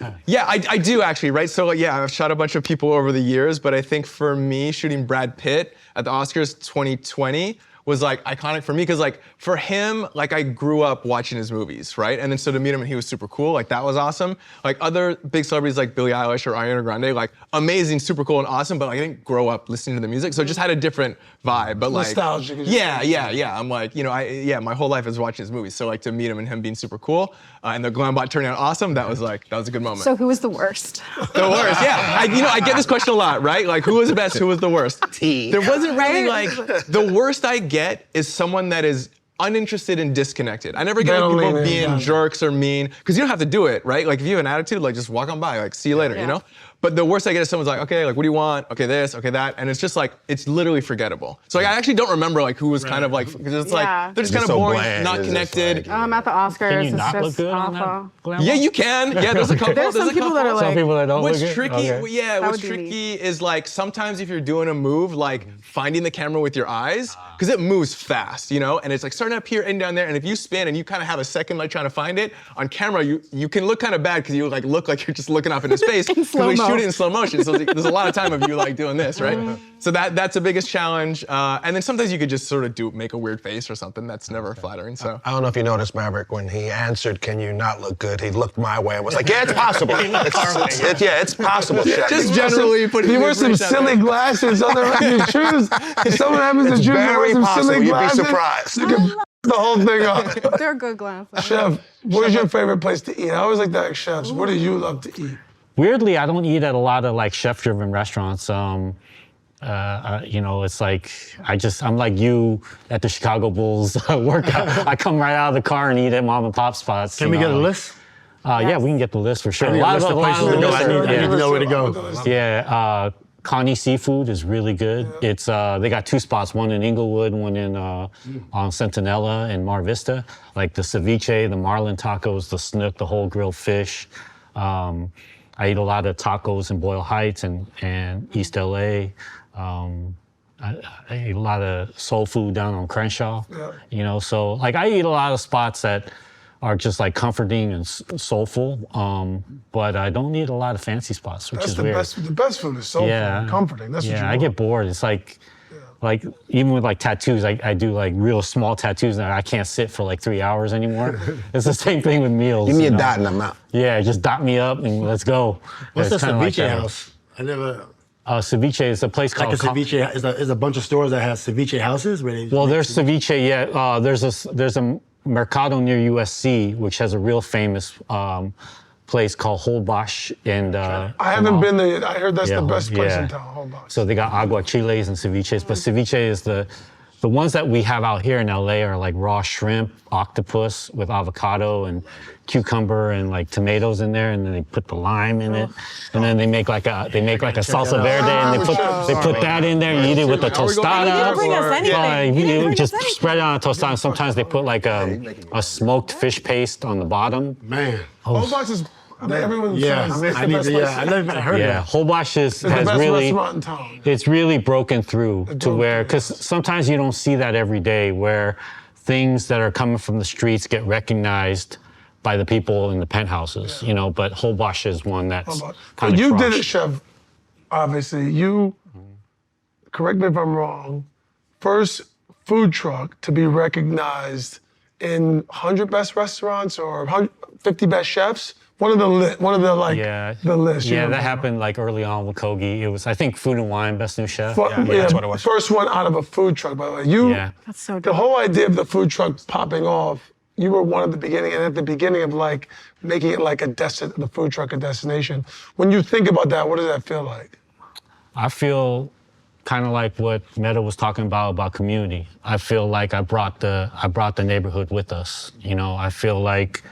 G: I do actually, right? So yeah, I've shot a bunch of people over the years, but I think for me, shooting Brad Pitt at the Oscars 2020 was like iconic for me because like for him, like I grew up watching his movies, right? And then so to meet him and he was super cool, like that was awesome. Like other big celebrities like Billie Eilish or Ariana Grande, like amazing, super cool and awesome, but like I didn't grow up listening to the music, so it just had a different vibe. But like
C: Nostalgic.
G: yeah. I'm like, my whole life is watching his movies, so like to meet him and him being super cool, and the Glambot turning out awesome, that was a good moment.
F: So who was the worst?
G: The worst, yeah. I get this question a lot, right? Like, who was the best, who was the worst?
B: T.
G: There wasn't really
F: Right?
G: like, the worst I get is someone that is uninterested and disconnected. I never get
C: They don't
G: people
C: lean in,
G: being
C: yeah.
G: jerks or mean, because you don't have to do it, right? Like if you have an attitude, like just walk on by, like see you later, you know? But the worst I get is someone's like, okay, like what do you want? Okay, this, okay, that. And it's just like, it's literally forgettable. So like, I actually don't remember like who was kind of like, because it's
F: Yeah.
G: like, they're just
D: It's
G: kind of
D: so
G: boring,
D: bland.
G: not
D: It's just
G: connected.
D: like-
F: At the Oscars,
E: Can you
F: it's
E: not look
F: just
E: good on
F: awful.
E: that Glambot?
G: Yeah, you can. Yeah, there's a couple.
F: There's some people that are
G: couple.
F: like,
E: Some people that don't
G: What's
E: look good?
G: tricky,
E: Okay.
G: yeah,
F: That
G: what's
F: would be me.
G: tricky is like sometimes if you're doing a move, like finding the camera with your eyes, because it moves fast, you know, and it's like starting up here and down there, and if you spin and you kind of have a second like trying to find it, on camera you can look kind of bad because you like look like you're just looking off into space because we
F: slow-mo.
G: shoot it in slow motion, so there's a lot of time of you like doing this, right? So that's the biggest challenge, and then sometimes you could just sort of make a weird face or something that's never flattering, so.
B: I don't know if you noticed, Maverick, when he answered, "Can you not look good?" He looked my way and was like, "Yeah, it's possible. It's possible, Chef."
G: Just generally putting
C: You wear some
G: information out there.
C: silly glasses on your shoes. If someone happens to
B: It's
C: choose to wear
B: very
C: some
B: possible.
C: silly
B: You'd be
C: glasses,
B: surprised.
C: you can the whole thing up.
F: They're good glasses.
C: Chef, what is your favorite place to eat? I always like to ask chefs, what do you love to eat?
E: Weirdly, I don't eat at a lot of like chef-driven restaurants. It's like I'm like you at the Chicago Bulls workout. I come right out of the car and eat at mom and pop spots.
A: Can we get a list?
E: Yeah, we can get the list for sure.
A: I need a list of places to go. I need to know where to go.
E: Yeah, Connie Seafood is really good. It's they got two spots, one in Inglewood, one in on Centinela and Mar Vista. Like the ceviche, the marlin tacos, the snook, the whole grilled fish. I eat a lot of tacos in Boyle Heights and East LA. I eat a lot of soul food down on Crenshaw.
C: Yeah.
E: So like I eat a lot of spots that are just like comforting and soulful, but I don't need a lot of fancy spots, which
C: That's
E: is
C: the
E: weird.
C: best. The best food is soulful and comforting. That's what you
E: I
C: want.
E: get bored. It's like even with like tattoos, I do like real small tattoos and I can't sit for like 3 hours anymore. It's the same thing with meals.
D: Give me a
E: you know?
D: dot in the mouth.
E: Yeah, just dot me up and let's go.
A: What's the
E: It's kinda like
A: ceviche
E: that.
A: house? I never.
E: Ceviche is a place
A: Like
E: called.
A: a ceviche is a bunch of stores that has ceviche houses where they.
E: Well, there's ceviche. Yeah, there's a Mercado near USC, which has a real famous place called Holbox. And
C: I haven't been there yet. I heard that's
E: Yeah,
C: the best place
E: yeah.
C: in town. Hold on.
E: So they got aguachiles and ceviches, but ceviche is the ones that we have out here in LA are like raw shrimp, octopus with avocado and cucumber and like tomatoes in there, and then they put the lime in it, and then they make like a salsa verde, and they put that in there. You eat it with the tostada.
F: You didn't bring us anything.
E: Like,
F: You didn't
E: you
F: bring
E: just
F: us anything.
E: spread it on a tostada. Sometimes they put like a smoked fish paste on the bottom.
A: Man.
C: Whole box is everyone
A: Yeah,
C: says it's
A: I
C: the
A: need
C: best
A: to.
C: place.
A: Yeah, I never even heard
E: Yeah,
A: of
E: Holbox
C: It's the
E: has
C: best
E: really.
C: restaurant in town.
E: It's really broken through to
C: broke
E: where,
C: through,
E: because sometimes you don't see that every day, where things that are coming from the streets get recognized by the people in the penthouses, but Holbox is one that's
C: But
E: kind of
C: you did it, Chef. Obviously, you. Correct me if I'm wrong. First food truck to be recognized in 100 best restaurants or 50 best chefs. One of the the list. you
E: Yeah,
C: know.
E: that happened like early on with Kogi. It was, I think, Food and Wine, Best New Chef.
B: that's what it was.
C: First one out of a food truck, by the way. You.
E: Yeah.
F: That's so
C: The
F: dope.
C: whole idea of the food truck popping off, you were one of the beginning, and at the beginning of like making it like the food truck a destination. When you think about that, what does that feel like?
E: I feel kind of like what Metta was talking about community. I feel like I brought the neighborhood with us. I feel like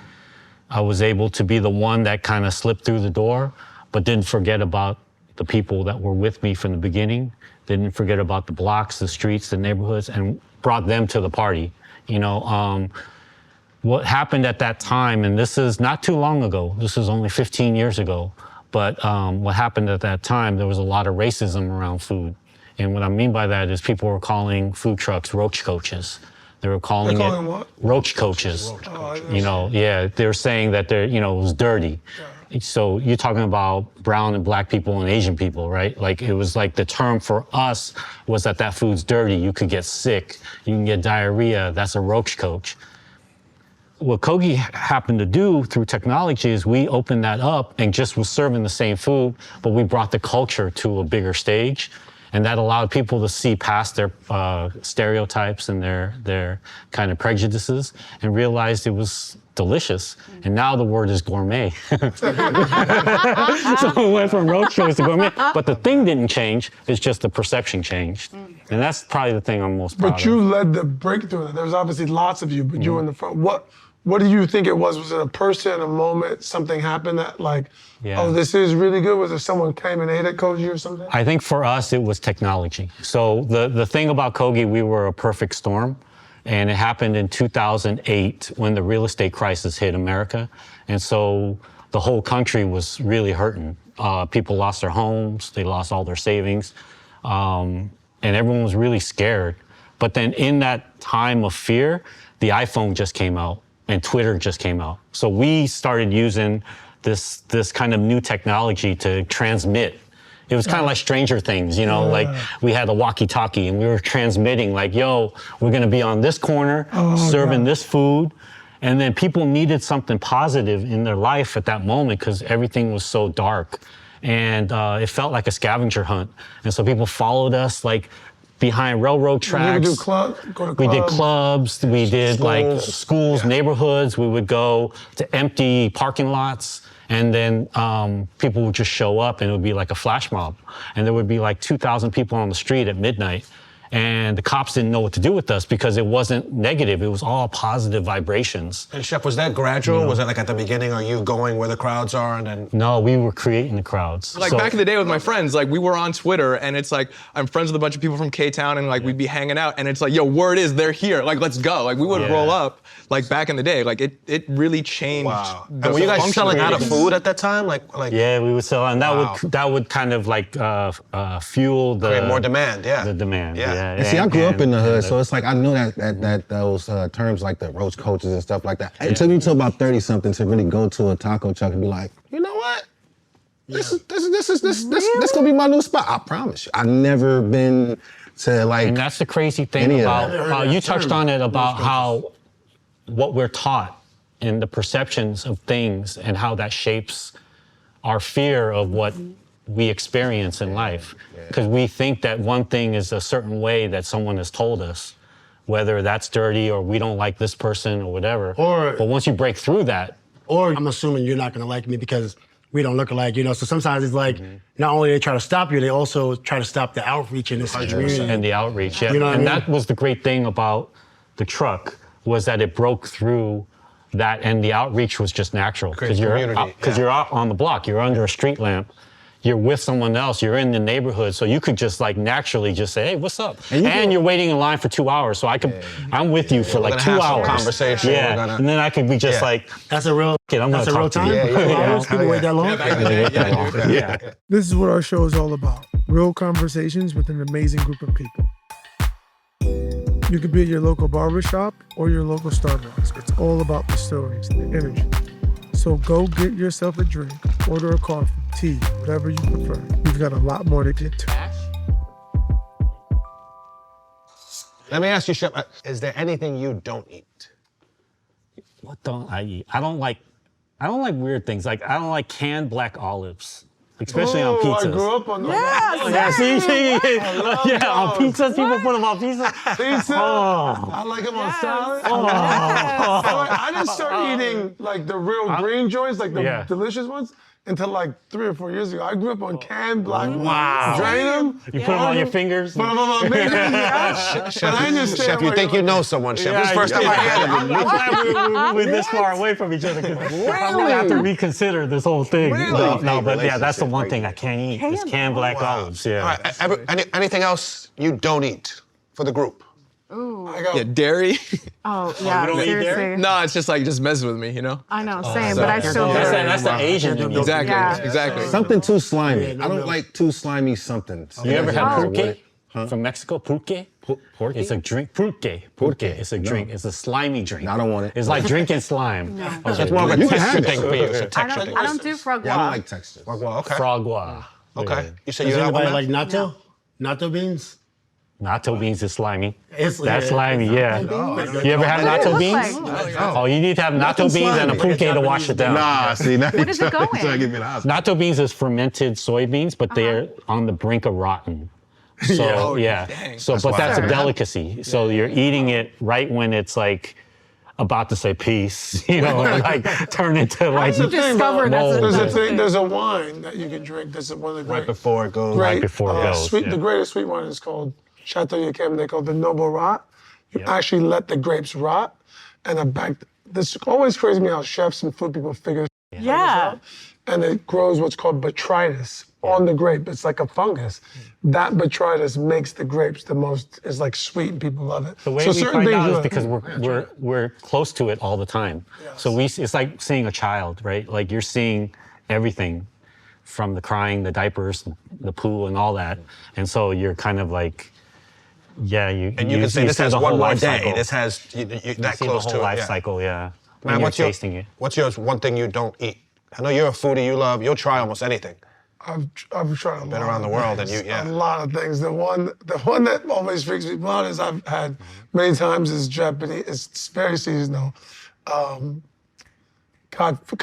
E: I was able to be the one that kind of slipped through the door, but didn't forget about the people that were with me from the beginning. Didn't forget about the blocks, the streets, the neighborhoods, and brought them to the party. What happened at that time, and this is not too long ago, this is only 15 years ago, but what happened at that time, there was a lot of racism around food. And what I mean by that is people were calling food trucks roach coaches. They were calling
C: calling what?
E: roach coaches. They were saying that it was dirty. So you're talking about brown and black people and Asian people, right? Like it was like the term for us was that food's dirty. You could get sick. You can get diarrhea. That's a roach coach. What Kogi happened to do through technology is we opened that up and just was serving the same food, but we brought the culture to a bigger stage. And that allowed people to see past their stereotypes and their kind of prejudices and realized it was delicious. And now the word is gourmet. So it went from roach to gourmet. But the thing didn't change, it's just the perception changed. And that's probably the thing I'm most proud of.
C: But you led the breakthrough. There's obviously lots of you, but you were in the front. What do you think it was? Was it a person, a moment, something happened that like, oh, this is really good? Was it someone came and ate at Koji or something?
E: I think for us, it was technology. So the thing about Kogi, we were a perfect storm. And it happened in 2008 when the real estate crisis hit America. And so the whole country was really hurting. People lost their homes, they lost all their savings, and everyone was really scared. But then in that time of fear, the iPhone just came out and Twitter just came out. So we started using this kind of new technology to transmit. It was kind of like Stranger Things, you know, like we had a walkie-talkie and we were transmitting like, yo, we're gonna be on this corner, serving this food. And then people needed something positive in their life at that moment because everything was so dark. And it felt like a scavenger hunt. And so people followed us like behind railroad tracks.
C: You would do go to clubs.
E: We did clubs, we did like schools, neighborhoods. We would go to empty parking lots. And then people would just show up and it would be like a flash mob. And there would be like 2,000 people on the street at midnight. And the cops didn't know what to do with us because it wasn't negative. It was all positive vibrations.
B: And Chef, was that gradual? Was that like at the beginning? Are you going where the crowds are and then?
E: No, we were creating the crowds.
G: Like back in the day with my friends, like we were on Twitter and it's like, I'm friends with a bunch of people from K-Town and like we'd be hanging out and it's like, yo, word is they're here. Like, let's go. Like we would roll up like back in the day. Like it really changed.
B: Wow.
G: The
B: And were you guys selling out of
G: functioning.
B: food at that time? Like
E: Yeah, we would sell, and that would kind of like fuel the
B: create more demand,
E: the demand.
B: Yeah.
E: Yeah.
D: And see, I grew up in the hood, so it's like I knew that those terms like the roach coaches and stuff like that. It took me till about 30-something to really go to a taco truck and be like, you know what? This gonna be my new spot. I promise you. I've never been to like.
E: And that's the crazy thing
D: any of
E: about
D: that.
E: you touched on it about how what we're taught and the perceptions of things and how that shapes our fear of what we experience in life. Because we think that one thing is a certain way that someone has told us, whether that's dirty or we don't like this person or whatever. But once you break through that.
A: Or I'm assuming you're not gonna like me because we don't look alike, you know? So sometimes it's like, not only they try to stop you, they also try to stop the outreach in this community.
E: And the outreach, yeah.
A: You know what I
E: and
A: mean?
E: that was the great thing about the truck, was that it broke through that, and the outreach was just natural. Because you're out on the block, you're under a street lamp, you're with someone else, you're in the neighborhood, so you could just like naturally just say, hey, what's up? And you're waiting in line for 2 hours, so I'm with you for like 2 hours.
B: Conversation.
E: Yeah, and then I could be just like,
A: That's a real,
E: kid, I'm
A: that's a
E: gonna
A: real
E: talk to
A: time?
E: you.
A: People wait that long?
E: Yeah.
C: This is what our show is all about. Real conversations with an amazing group of people. You could be at your local barbershop or your local Starbucks. It's all about the stories, the energy. So go get yourself a drink, order a coffee, tea, whatever you prefer. We've got a lot more to get to.
B: Let me ask you, Chef, is there anything you don't eat?
E: What don't I eat? I don't like weird things. Like, I don't like canned black olives. Especially on pizzas.
C: I grew up on those.
E: Yeah, see, on pizzas, people put them on pizza.
C: Pizza. I like them on salad. I didn't start eating like the real green joints, like the delicious ones, until like 3 or 4 years ago. I grew up on canned black.
E: Wow.
C: Drain them.
E: You put them on your fingers?
C: Put them on my fingers, yeah.
B: Chef, you think you know someone, Chef. This is the first time I hear
E: I'm
B: them.
E: glad we're this far away from each other. I'm going to have to reconsider this whole thing.
B: Really?
E: No, but yeah, that's the one thing I can't eat. Is canned black olives, yeah.
B: All right, anything else you don't eat for the group?
G: Yeah, dairy.
F: Oh, yeah,
E: don't eat dairy?
F: seriously.
G: No, it's just like just messes with me, you know?
F: I know, same, but I still do.
E: That's the Asian in me.
G: Exactly,
F: Yeah.
G: exactly.
D: Something too slimy. I don't like too slimy something.
E: You ever had fruitcake? from Mexico, pulque.
D: Pulque?
E: It's a drink. Pulque. Pulque. It's a drink. It's a slimy drink.
D: I don't want it.
E: It's like drinking slime.
F: No.
B: So it's more of a
D: You can
B: texture
D: have it.
B: thing for you. It's a texture thing.
F: I don't do frogua.
D: Yeah, I don't like texture.
B: Well, okay.
E: Fragua.
B: Okay. You said
A: Does
B: you have
A: anybody
B: one?
A: like natto? Natto beans?
E: Natto beans is slimy.
A: It's
E: That's slimy, yeah. You ever had
F: What does it
E: natto
F: look
E: beans?
F: like?
E: Oh, you need to have natto beans and a pulque to wash it down.
D: Nah, see, now
F: What does it go in?
D: trying to get me the hospital.
E: Natto beans is fermented soybeans, but they're on the brink of rotten. So yeah, so but that's a
B: why.
E: delicacy. So you're eating it right when it's like about to say peace, you know, and like turn into like
F: did you discover that's
E: mold.
C: There's a wine that you can drink. That's one of the great,
B: Right before it goes.
C: great,
E: before it goes,
C: Sweet,
E: yeah.
C: The greatest sweet wine is called Chateau Yquem. They call it the Noble Rot. You actually let the grapes rot, and this always crazy me how chefs and food people figure
F: Yeah.
C: and it grows what's called botrytis on the grape. It's like a fungus. That botrytis makes the grapes is like sweet and people love it.
E: The way we find out is because we're close to it all the time.
C: Yes.
E: So it's like seeing a child, right? Like you're seeing everything from the crying, the diapers, the poo, and all that. And so you're kind of like, yeah, you.
B: And you can say this
E: see
B: has
E: the
B: one
E: whole
B: more
E: life
B: day.
E: cycle.
B: This has that
E: You see
B: close
E: the
B: to
E: whole life
B: it. Yeah.
E: cycle, yeah. When
B: Man,
E: you're tasting it.
B: What's yours? One thing you don't eat. I know you're a foodie. You love. You'll try almost anything.
C: I've tried a lot.
B: Been around the world and
C: a lot of things. The one that always freaks people out is I've had many times is Japanese. It's very seasonal. Cod.
E: The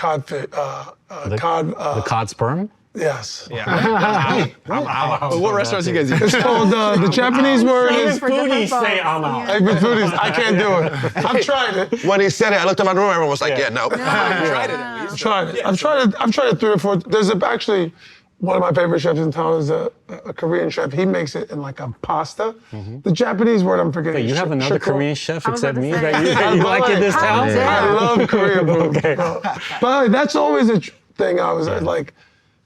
E: cod sperm?
C: Yes.
B: Yeah.
G: What restaurants you guys eat?
C: It's called the Japanese word is.
F: For different
E: Foodies say
F: folks.
E: I'm out.
C: I've been foodies. I can't do it. I've tried it.
B: When he said it, I looked at my room. Everyone was like, "Yeah, no."
C: I've tried it. I've tried it 3 or 4. There's actually one of my favorite chefs in town is a Korean chef. He makes it in like a pasta. The Japanese word I'm forgetting.
E: Wait, you have another
C: shiko.
E: Korean chef
F: I was
E: except
F: about to
E: me
F: say.
E: that you like in this town?
C: I love Korean food. But that's always a thing. I was like,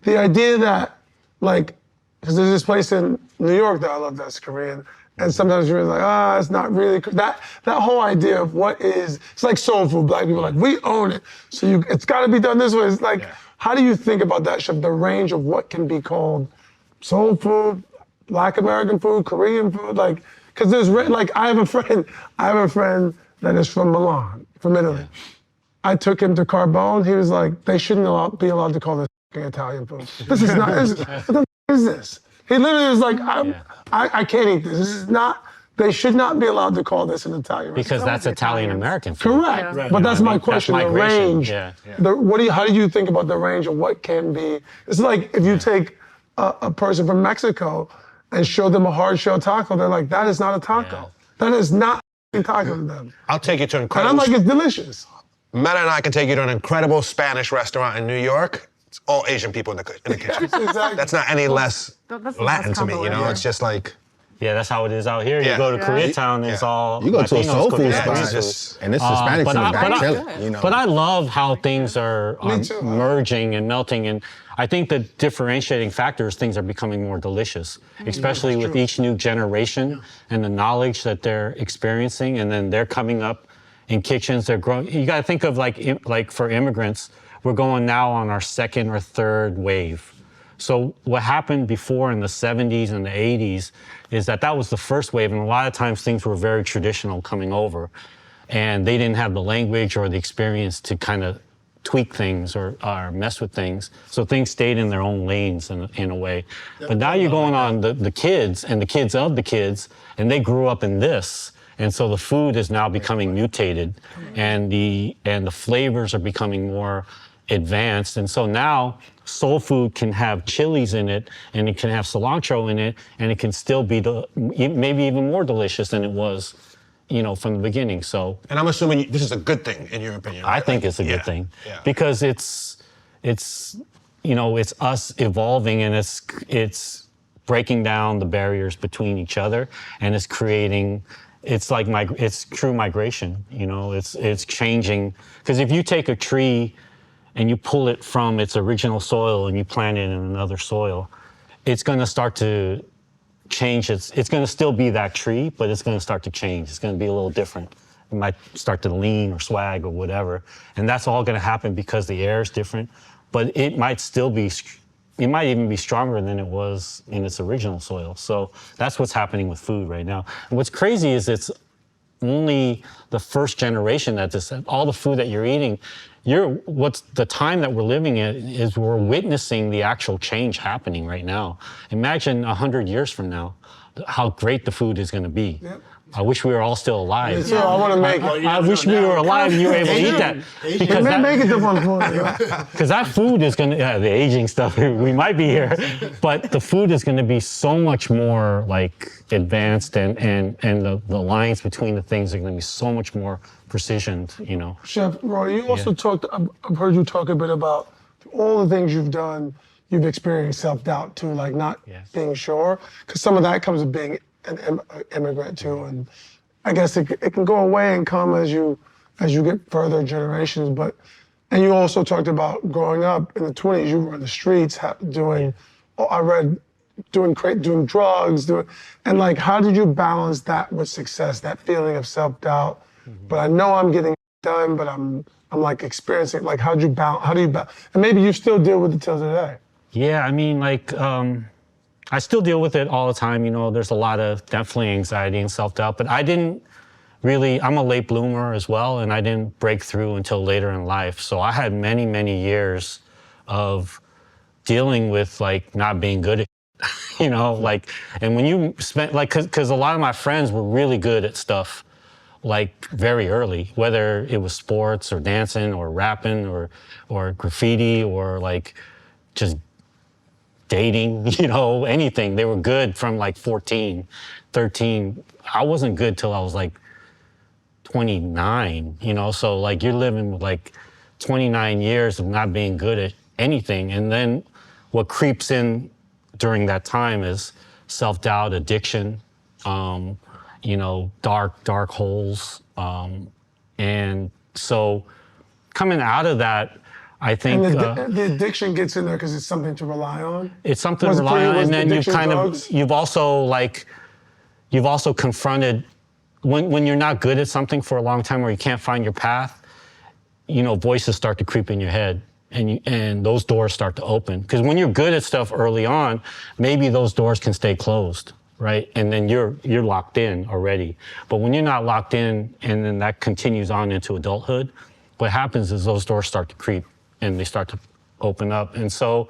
C: the idea that, like, because there's this place in New York that I love that's Korean, and sometimes you're like, it's not really that whole idea of what is. It's like soul food. Black people are like, we own it, so it's got to be done this way. It's like, how do you think about that, chef? The range of what can be called soul food, Black American food, Korean food, like, because there's like I have a friend that is from Milan, from Italy. I took him to Carbone. He was like, they shouldn't be allowed to call this Italian food. This is not. What the is this? He literally was like, I can't eat this. This is not. They should not be allowed to call this an Italian restaurant.
E: Because that's Italian American food.
C: Correct.
F: Yeah.
C: But that's my question. The
E: migration,
C: range.
E: yeah.
C: How do you think about the range of what can be? It's like if you take a person from Mexico and show them a hard shell taco, they're like, that is not a taco. That is not a taco to them.
B: I'll take you to an
C: And
B: incredible.
C: I'm like, it's delicious.
B: Metta and I can take you to an incredible Spanish restaurant in New York. It's all Asian people in the kitchen.
C: Exactly.
B: That's not any less
F: That's the
B: Latin
F: best
B: to me. You know,
F: compliment.
B: it's just like.
E: Yeah, that's how it is out here.
B: Yeah.
E: You go to
F: Yeah.
E: Koreatown, it's all
D: You go to a
E: Latinos
D: soul food
E: cooking
B: Yeah,
D: spot,
B: it's
E: food.
B: just-
D: and it's Hispanic
E: but
D: food.
E: I- but I-
D: Chilling, you know.
E: But I love how things are
C: too.
E: merging and melting, and I think the differentiating factor is things are becoming more delicious, especially with each new generation and the knowledge that they're experiencing, and then they're coming up in kitchens. They're growing. You got to think of like for immigrants, we're going now on our second or third wave. So what happened before in the 70s and the 80s is that was the first wave, and a lot of times things were very traditional coming over, and they didn't have the language or the experience to kind of tweak things or mess with things. So things stayed in their own lanes in a way. But now you're going on the kids and the kids of the kids, and they grew up in this. And so the food is now becoming mutated, and the flavors are becoming more advanced. And so now soul food can have chilies in it, and it can have cilantro in it, and it can still be maybe even more delicious than it was, from the beginning. So
B: And I'm assuming this is a good thing in your opinion.
E: I
B: right?
E: think it's a
B: Yeah,
E: good thing
B: yeah.
E: because it's us evolving, and it's breaking down the barriers between each other, and it's creating. It's like it's true migration. It's changing, because if you take a tree and you pull it from its original soil and you plant it in another soil, it's going to start to change. It's going to still be that tree, but it's going to start to change. It's going to be a little different. It might start to lean or swag or whatever. And that's all going to happen because the air is different, but it might still be it might even be stronger than it was in its original soil. So that's what's happening with food right now. And what's crazy is it's only the first generation that this, all the food that you're eating, what's the time that we're living in is we're witnessing the actual change happening right now. Imagine 100 years from now, how great the food is going to be.
C: Yep.
E: I wish we were all still alive.
C: So I want to make
E: I wish we were alive and you were able to eat that. Because
C: make it to one point.
E: because that food is going to, the aging stuff, we might be here, but the food is going to be so much more like advanced and the lines between the things are going to be so much more precisioned, you know.
C: Chef Roy, you also talked, I've heard you talk a bit about all the things you've done, you've experienced self-doubt too, like not being sure, because some of that comes with being an immigrant too, and I guess it can go away and come as you get further generations. And you also talked about growing up in the 20s, you were in the streets doing, I read, doing drugs, and like, how did you balance that with success, that feeling of self-doubt? But I know I'm getting done, but I'm like experiencing, like, how do you balance, and maybe you still deal with it till today.
E: Yeah, I mean, like, I still deal with it all the time. You know, there's a lot of definitely anxiety and self-doubt, but I didn't really, I'm a late bloomer as well, and I didn't break through until later in life. So I had many, many years of dealing with like not being good at, you know, like, and when you spent, like, cause a lot of my friends were really good at stuff like very early, whether it was sports or dancing or rapping or graffiti or like just dating, you know, anything. They were good from like 14, 13. I wasn't good till I was like 29, you know? So like you're living with like 29 years of not being good at anything. And then what creeps in during that time is self-doubt, addiction, you know, dark holes. And so coming out of that, I think
C: And the addiction gets in there because it's something to rely on.
E: it's something to rely on, and then you've also confronted when you're not good at something for a long time or you can't find your path, you know, voices start to creep in your head and those doors start to open. Because when you're good at stuff early on, maybe those doors can stay closed, right? And then you're locked in already. But when you're not locked in and then that continues on into adulthood, what happens is those doors start to creep and they start to open up. And so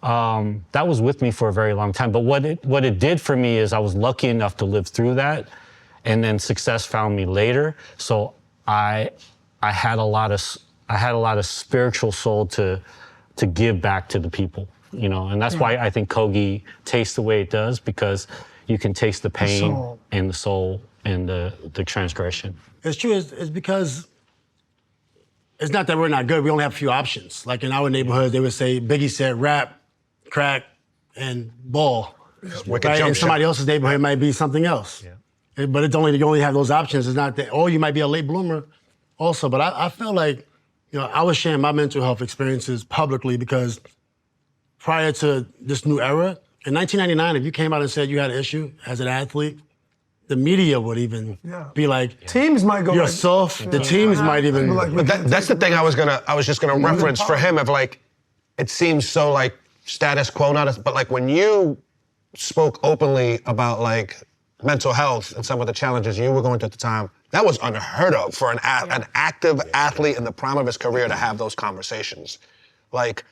E: that was with me for a very long time. But what it did for me is I was lucky enough to live through that, and then success found me later. So I had a lot of spiritual soul to give back to the people, you know. And that's why I think Kogi tastes the way it does, because you can taste the pain and the soul and the transgression.
A: It's true. It's because it's not that we're not good. We only have a few options. Like in our neighborhood, they would say, Biggie said rap, crack, and ball.
B: Wicked
A: Right?
B: jump
A: In somebody
B: shot.
A: else's neighborhood, it might be something else. Yeah. But it's only, you only have those options. It's not that, or you might be a late bloomer also. But I feel like, you know, I was sharing my mental health experiences publicly because prior to this new era, in 1999, if you came out and said you had an issue as an athlete, the media would even be like,
C: teams might go
A: you're
C: like,
A: soft. The teams might even.
B: But that's the thing I was just gonna reference for him of like, it seems so like status quo, but like when you spoke openly about like mental health and some of the challenges you were going through at the time, that was unheard of for an active athlete in the prime of his career to have those conversations. Like,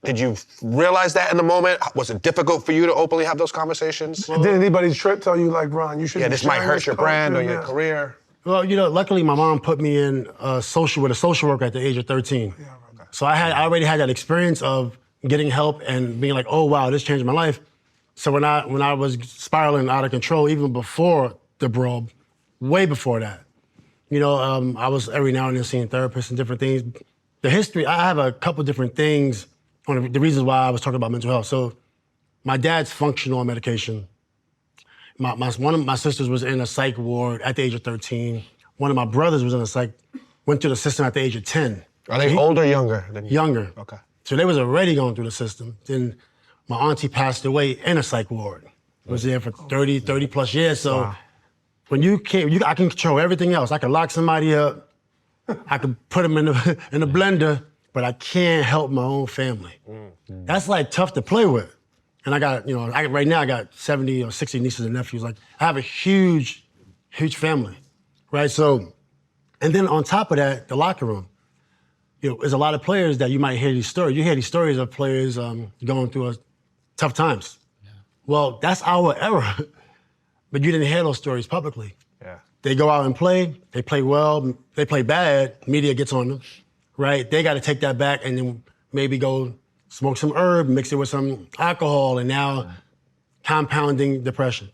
B: did you realize that in the moment? Was it difficult for you to openly have those conversations?
C: Did anybody's trip tell you like, Ron, you should?
B: Yeah, this might hurt your brand or your career.
A: Well, you know, luckily my mom put me in with a social worker at the age of 13.
C: Yeah, okay.
A: So I already had that experience of getting help and being like, oh wow, this changed my life. So when I was spiraling out of control, even before the brawl, way before that, you know, I was every now and then seeing therapists and different things. The history, I have a couple different things on the reasons why I was talking about mental health. So my dad's functional on medication. One of my sisters was in a psych ward at the age of 13. One of my brothers was in a psych, went through the system at the age of 10.
B: Are they older or younger than you?
A: Younger.
B: Okay.
A: So they was already going through the system. Then my auntie passed away in a psych ward. Was there for 30 plus years. So when I can control everything else. I could lock somebody up. I could put them in the blender but I can't help my own family. That's like tough to play with. And I got, right now I got 70 or 60 nieces and nephews. Like I have a huge, huge family, right? So, and then on top of that, the locker room. There's a lot of players that you might hear these stories. You hear these stories of players going through tough times. Yeah. Well, that's our era, but you didn't hear those stories publicly.
B: Yeah.
A: They go out and play, they play well, they play bad, media gets on them, right? They got to take that back and then maybe go smoke some herb, mix it with some alcohol, and now compounding depression.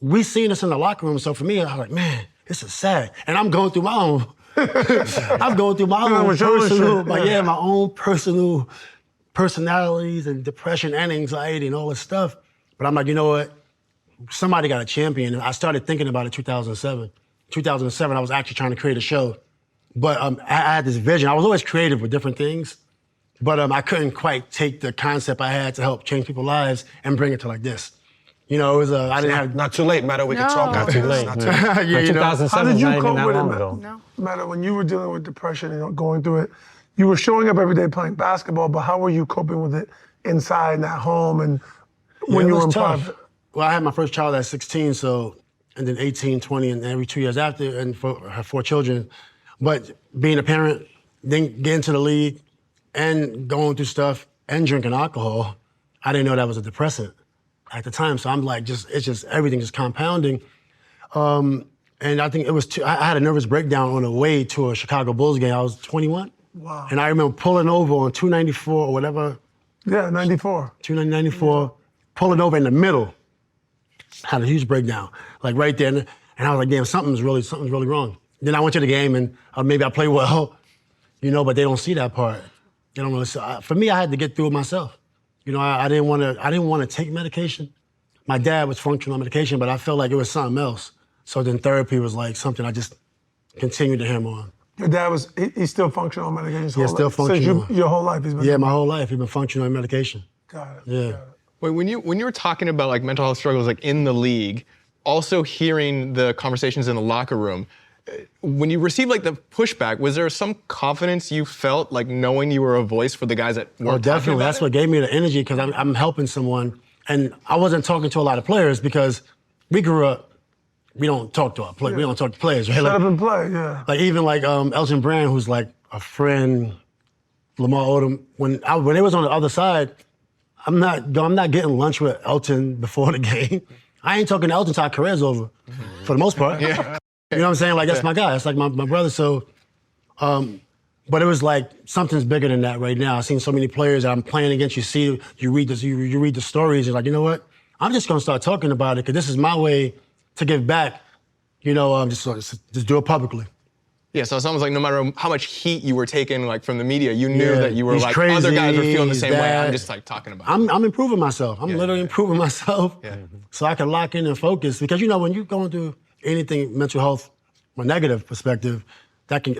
A: We seen this in the locker room, so for me, I was like, man, this is sad. And I'm going through my own. I'm going through my own personal, my own personal personalities and depression and anxiety and all this stuff. But I'm like, you know what? Somebody got a champion. And I started thinking about it 2007. 2007, I was actually trying to create a show. But I had this vision. I was always creative with different things. But I couldn't quite take the concept I had to help change people's lives and bring it to like this. It was I didn't have...
B: Not too late, Metta. We can talk.
E: Not too late.
B: Not too late.
A: Yeah,
E: 2007
C: How did you
E: not even
C: cope
E: that
C: with it,
E: long ago.
F: No.
C: Matter when you were dealing with depression and going through it, you were showing up every day playing basketball, but how were you coping with it inside and at home and when you were in private?
A: Well, I had my first child at 16, and then 18, 20, and every 2 years after, and I have 4 children. But being a parent, then getting to the league, and going through stuff, and drinking alcohol, I didn't know that was a depressant at the time. So I'm like, it's just everything just compounding. And I think it was, I had a nervous breakdown on the way to a Chicago Bulls game. I was 21.
C: Wow.
A: And I remember pulling over on 294 or whatever.
C: Yeah, 94.
A: 294, pulling over in the middle. Had a huge breakdown, like right there. And I was like, damn, something's really wrong. Then I went to the game and maybe I played well, but they don't see that part. They don't really see. For me, I had to get through it myself. I didn't want to take medication. My dad was functional on medication, but I felt like it was something else. So then therapy was like something I just continued to hammer on.
C: Your dad he's still functional on medication?
A: Yeah, still functional.
C: Your whole life he's been...
A: Yeah, my whole life he's been functional on medication.
C: Got it.
A: Yeah.
C: Got it.
G: Wait, when you were talking about like mental health struggles like in the league, also hearing the conversations in the locker room, when you received like the pushback, was there some confidence you felt like knowing you were a voice for the guys that weren't
A: Oh, definitely. That's what gave me the energy because I'm helping someone. And I wasn't talking to a lot of players because we grew up, we don't talk to our players. We don't talk to players, right?
C: Shut up and play, yeah.
A: Like even like Elton Brand, who's like a friend, Lamar Odom. When they was on the other side, I'm not getting lunch with Elton before the game. I ain't talking to Elton till our career's over, for the most part.
G: Yeah.
A: You know what I'm saying? Like, that's my guy. That's like my brother. So, but it was like, something's bigger than that right now. I've seen so many players that I'm playing against. You read the stories. You're like, you know what? I'm just going to start talking about it because this is my way to give back. Just do it publicly.
G: Yeah, so it's almost like no matter how much heat you were taking like from the media, you knew that you were
A: he's
G: like,
A: crazy,
G: other guys were feeling the same way.
A: that.
G: I'm just like talking about it.
A: I'm improving myself. I'm literally improving myself so I can lock in and focus. Because, when you're going through anything mental health from a negative perspective, that can,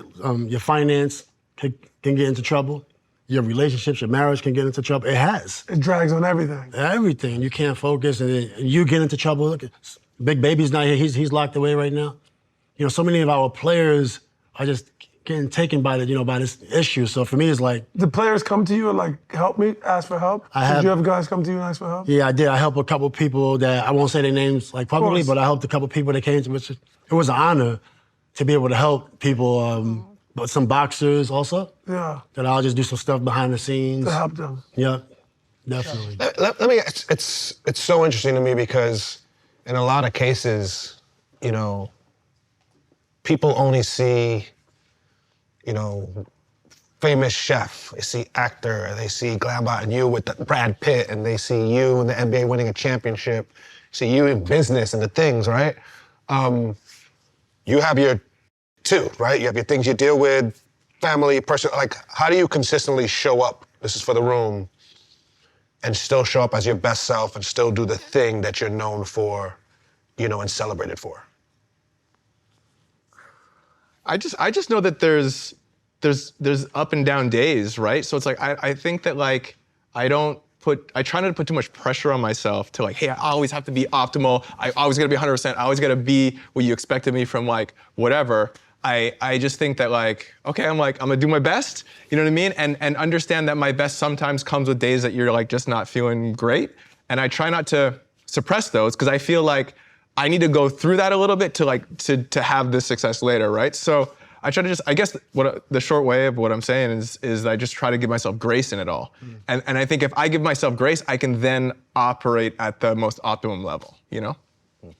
A: your finance can get into trouble. Your relationships, your marriage can get into trouble. It has.
C: It drags on everything.
A: Everything. You can't focus and you get into trouble. Look, Big Baby's not here. He's locked away right now. So many of our players are just getting taken by by this issue. So for me, it's like...
C: The players come to you and like, help me, ask for help? Did you have guys come to you and ask for help?
A: Yeah, I did. I helped a couple people that, I won't say their names like publicly, but I helped a couple people that came to me. It was an honor to be able to help people, but some boxers also.
C: Yeah.
A: That I'll just do some stuff behind the scenes.
C: To help them.
A: Yeah, definitely.
B: Let me. It's so interesting to me because in a lot of cases, people only see, famous chef. They see actor. They see Glambot and you with Brad Pitt, and they see you in the NBA winning a championship. See you in business and the things, right? You have your two, right? You have your things you deal with, family, personal. Like, how do you consistently show up? This is for the room. And still show up as your best self and still do the thing that you're known for, and celebrated for?
G: I just know that there's up and down days, right? So it's like I think that like I try not to put too much pressure on myself to like, hey, I always have to be optimal. I always gotta be 100%. I always gotta be what you expect of me from like whatever. I just think that like, okay, I'm gonna do my best, you know what I mean? And understand that my best sometimes comes with days that you're like just not feeling great. And I try not to suppress those because I feel like I need to go through that a little bit to have this success later, right? So I try to just, I guess the short way of what I'm saying is I just try to give myself grace in it all. And I think if I give myself grace, I can then operate at the most optimum level, you know?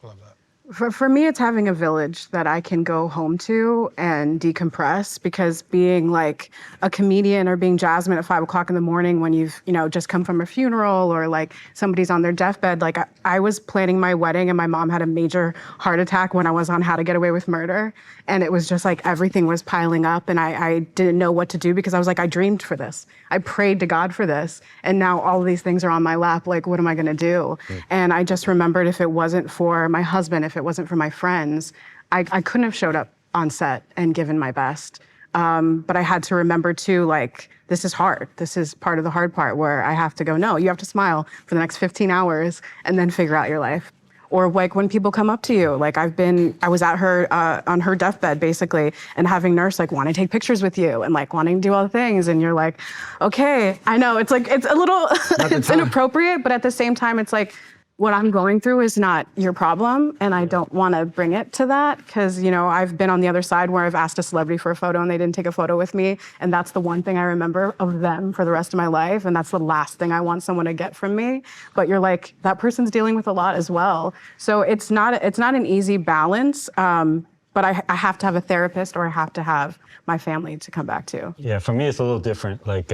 B: Love that.
F: For me, it's having a village that I can go home to and decompress, because being like a comedian or being Jasmine at 5 o'clock in the morning when you've, just come from a funeral or like somebody's on their deathbed. Like I was planning my wedding and my mom had a major heart attack when I was on How to Get Away with Murder. And it was just like everything was piling up and I didn't know what to do because I was like, I dreamed for this. I prayed to God for this. And now all of these things are on my lap. Like, what am I gonna do? And I just remembered, if it wasn't for my husband, if it wasn't for my friends, I couldn't have showed up on set and given my best. But I had to remember too, like, this is hard. This is part of the hard part where I have to go, no, you have to smile for the next 15 hours and then figure out your life. Or like when people come up to you, like I was at her, on her deathbed basically, and having nurse like want to take pictures with you and like wanting to do all the things. And you're like, okay, I know it's like, it's a little, it's inappropriate, but at the same time, it's like, what I'm going through is not your problem, and I don't want to bring it to that, because I've been on the other side where I've asked a celebrity for a photo and they didn't take a photo with me, and that's the one thing I remember of them for the rest of my life, and that's the last thing I want someone to get from me. But you're like, that person's dealing with a lot as well, so it's not an easy balance. But I have to have a therapist, or I have to have my family to come back to.
E: Yeah, for me it's a little different. Like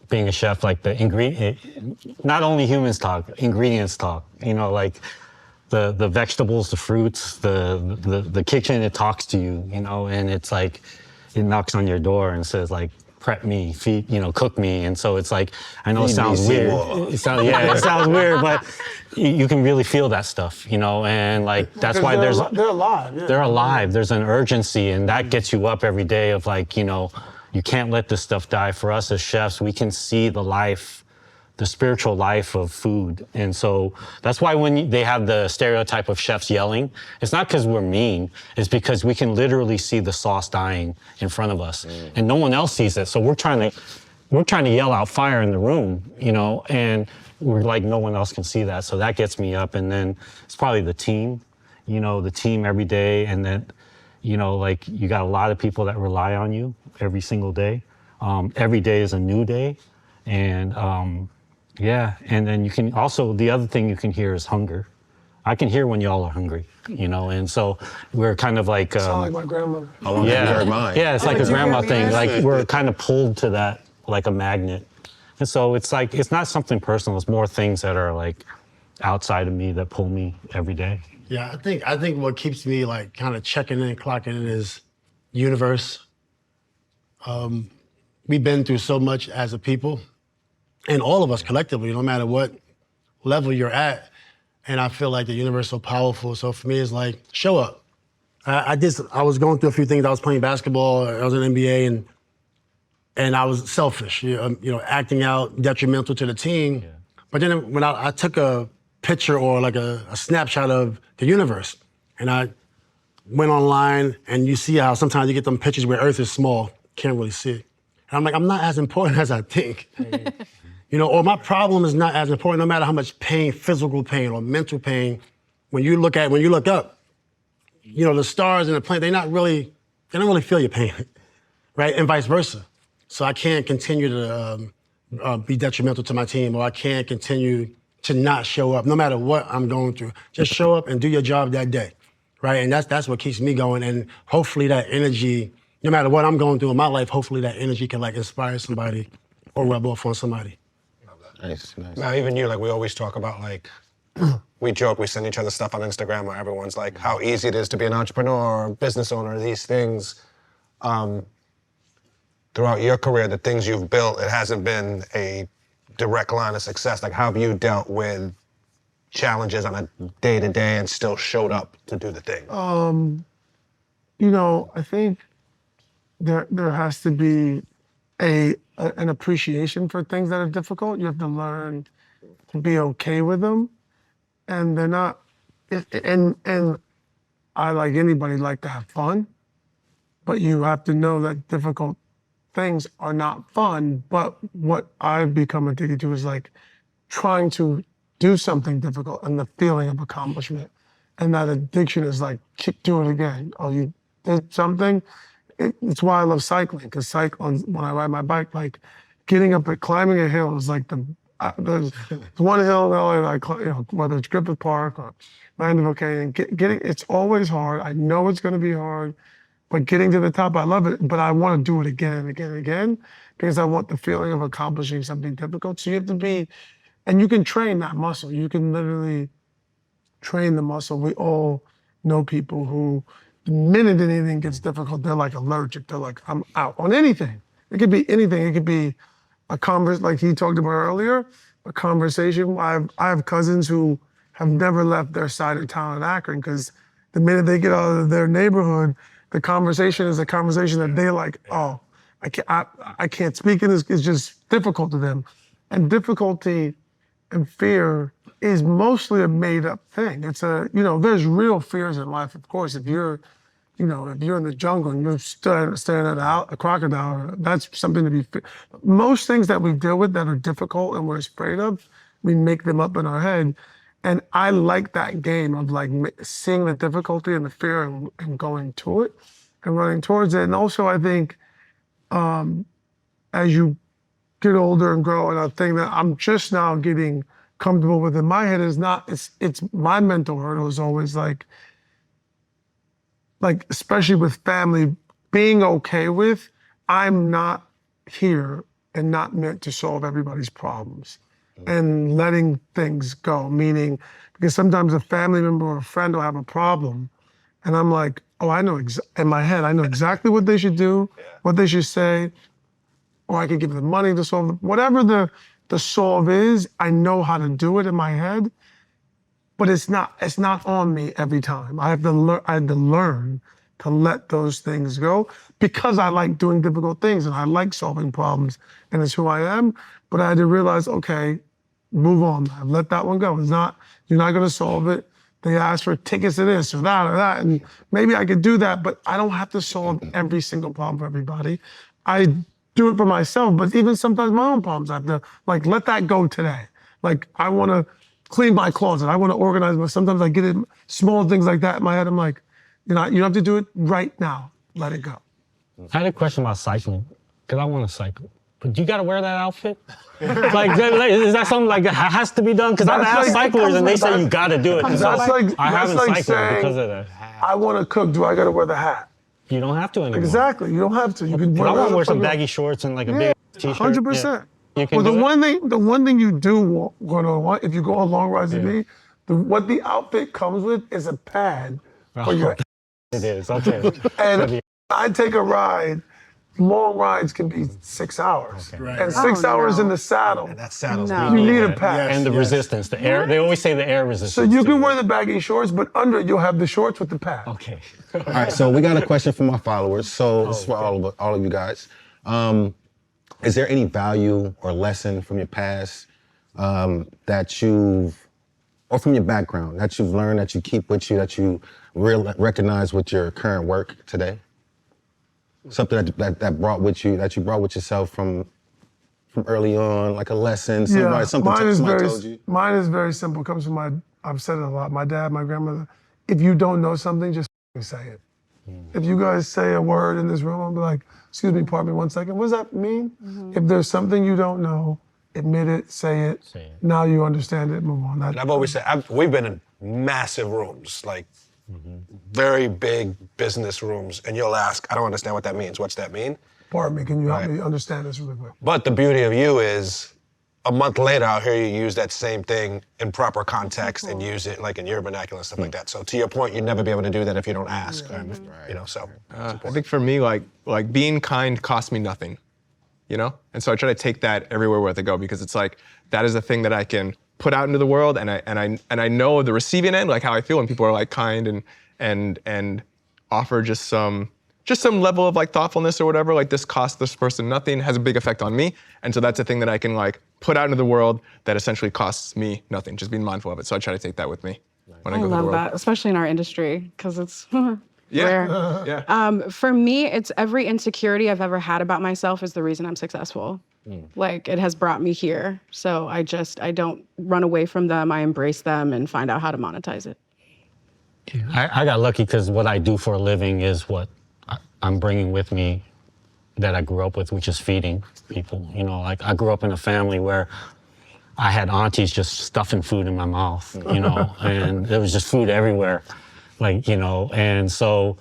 E: being a chef, like the ingredient, not only humans talk, ingredients talk. Like the vegetables, the fruits, the kitchen, it talks to you. And it's like it knocks on your door and says like, prep me, feed, cook me. And so it's like, I know it sounds weird. It sounds weird, but you can really feel that stuff, and like that's why
C: they're alive. Yeah.
E: They're alive. There's an urgency, and that gets you up every day of like, you can't let this stuff die. For us as chefs, we can see the spiritual life of food. And so that's why when they have the stereotype of chefs yelling, it's not because we're mean, it's because we can literally see the sauce dying in front of us and no one else sees it. So we're trying to yell out fire in the room, and we're like, no one else can see that. So that gets me up. And then it's probably the team, the team every day. And then, like you got a lot of people that rely on you every single day. Every day is a new day. And and then you can also, the other thing you can hear is hunger. I can hear when y'all are hungry, and so we're kind of like...
C: Sound like my grandmother.
E: Yeah, it's like a grandma thing. Like we're kind of pulled to that like a magnet. And so it's like, it's not something personal, it's more things that are like outside of me that pull me every day.
A: Yeah, I think what keeps me like kind of checking in, clocking in is universe. We've been through so much as a people, and all of us collectively, no matter what level you're at. And I feel like the universe is so powerful. So for me, it's like, show up. I was going through a few things. I was playing basketball, I was in the NBA, and I was selfish, acting out detrimental to the team. Yeah. But then when I took a picture or like a snapshot of the universe, and I went online, and you see how sometimes you get them pictures where Earth is small, can't really see it. And I'm like, I'm not as important as I think. Or my problem is not as important, no matter how much pain, physical pain or mental pain. When you look up, the stars and the planet, they don't really feel your pain, right? And vice versa. So I can't continue to be detrimental to my team, or I can't continue to not show up, no matter what I'm going through. Just show up and do your job that day, right? And that's what keeps me going. And hopefully that energy, no matter what I'm going through in my life, hopefully that energy can like inspire somebody or rub off on somebody.
D: Nice.
B: Now, even you, like we always talk about, like, we joke, we send each other stuff on Instagram where everyone's like, how easy it is to be an entrepreneur or business owner, these things. Throughout your career, the things you've built, it hasn't been a direct line of success. Like, how have you dealt with challenges on a day-to-day and still showed up to do the thing?
C: I think there has to be an appreciation for things that are difficult. You have to learn to be okay with them, and they're not. And I, like anybody, like to have fun, but you have to know that difficult things are not fun. But what I've become addicted to is like trying to do something difficult and the feeling of accomplishment. And that addiction is like, keep doing it again. Oh, you did something? It's why I love cycling, because cycling, when I ride my bike, like getting up and climbing a hill is like there's one hill that I whether it's Griffith Park or Mandeville Canyon, it's always hard. I know it's gonna be hard, but getting to the top, I love it, but I wanna do it again and again and again, because I want the feeling of accomplishing something difficult. So you have to be, and you can train that muscle. You can literally train the muscle. We all know people who, the minute anything gets difficult, they're like allergic. They're like, I'm out on anything. It could be anything. It could be a conversation, like he talked about earlier, a conversation. I have cousins who have never left their side of town in Akron, because the minute they get out of their neighborhood, the conversation is a conversation that they like, oh, I can't speak in this. It's just difficult to them. And difficulty and fear is mostly a made up thing. It's there's real fears in life, of course. If you're in the jungle and you're staring at a crocodile, that's something to be. Most things that we deal with that are difficult and we're afraid of, we make them up in our head. And I like that game of like seeing the difficulty and the fear and going to it and running towards it. And also, I think as you get older and grow, and a thing that I'm just now getting comfortable with in my head is it's my mental hurdle is always like especially with family, being okay with, I'm not here and not meant to solve everybody's problems, and letting things go. Meaning, because sometimes a family member or a friend will have a problem, and I'm like, oh, I know in my head, I know exactly what they should do, what they should say, or I could give them money to solve it. Whatever the solve is, I know how to do it in my head, but it's not on me every time. I had to learn to let those things go, because I like doing difficult things and I like solving problems, and it's who I am. But I had to realize, okay, move on, man. Let that one go. You're not gonna solve it. They ask for tickets to this or that, and maybe I could do that, but I don't have to solve every single problem for everybody. I do it for myself, but even sometimes my own problems, I have to let that go today. Like, I wanna clean my closet. I wanna organize, but sometimes I get in small things like that in my head. I'm like, you don't have to do it right now. Let it go.
E: I had a question about cycling, because I want to cycle. But you got to wear that outfit? Is that something that has to be done? Because I've asked cyclers and they say you got to do it. I haven't cycled because of that.
C: I wanna cook, do I gotta wear the hat?
E: You don't have to anymore.
C: Exactly, you don't have to. You can
E: I want to wear some baggy shorts and like a big t-shirt.
C: 100%.
E: Yeah. You can
C: Well,
E: do
C: the one thing you do want, if you go on long rides with me, what the outfit comes with is a pad for your.
E: It is, okay.
C: And I take a ride. Long rides can be 6 hours, and 6 hours in the saddle.
B: That saddle's
F: No.
C: You need a pad.
E: And the resistance, the air. They always say the air resistance.
C: So you can wear the baggy shorts, but under it you'll have the shorts with the pad.
E: Okay.
D: All right, so we got a question from our followers. So this is for all of you guys. Is there any value or lesson from your past that you've, or from your background, that you've learned, that you keep with you, that you recognize with your current work today? Something that brought with you, that you brought with yourself from early on, like a lesson, somebody told you?
C: Mine is very simple. It comes from I've said it a lot, my dad, my grandmother. If you don't know something, just say it. If you guys say a word in this room, I'll be like, excuse me, pardon me 1 second. What does that mean? If there's something you don't know, admit it, say it. Now you understand it, move on.
B: And I've always said, we've been in massive rooms, like very big business rooms, and you'll ask, I don't understand what that means. What's that mean?
C: Pardon me, can you help me understand this really quick?
B: But the beauty of you is, a month later, I'll hear you use that same thing in proper context and use it like in your vernacular and stuff like that. So to your point, you'd never be able to do that if you don't ask. So.
G: I think for me, like being kind cost me nothing, And so I try to take that everywhere where I go, because it's like, that is a thing that I can put out into the world, and I know the receiving end, like how I feel when people are like kind and offer just some level of like thoughtfulness or whatever. Like, this costs this person nothing, has a big effect on me, and so that's a thing that I can like put out into the world that essentially costs me nothing. Just being mindful of it. So I try to take that with me when I go through the world.
F: I love that, especially in our industry, because it's
G: Yeah. Yeah.
F: For me, it's every insecurity I've ever had about myself is the reason I'm successful. Like, it has brought me here. So I don't run away from them. I embrace them and find out how to monetize it.
E: I got lucky because what I do for a living is what I'm bringing with me that I grew up with, which is feeding people. You know, like I grew up in a family where I had aunties just stuffing food in my mouth, you know, and there was just food everywhere, like, you know, and so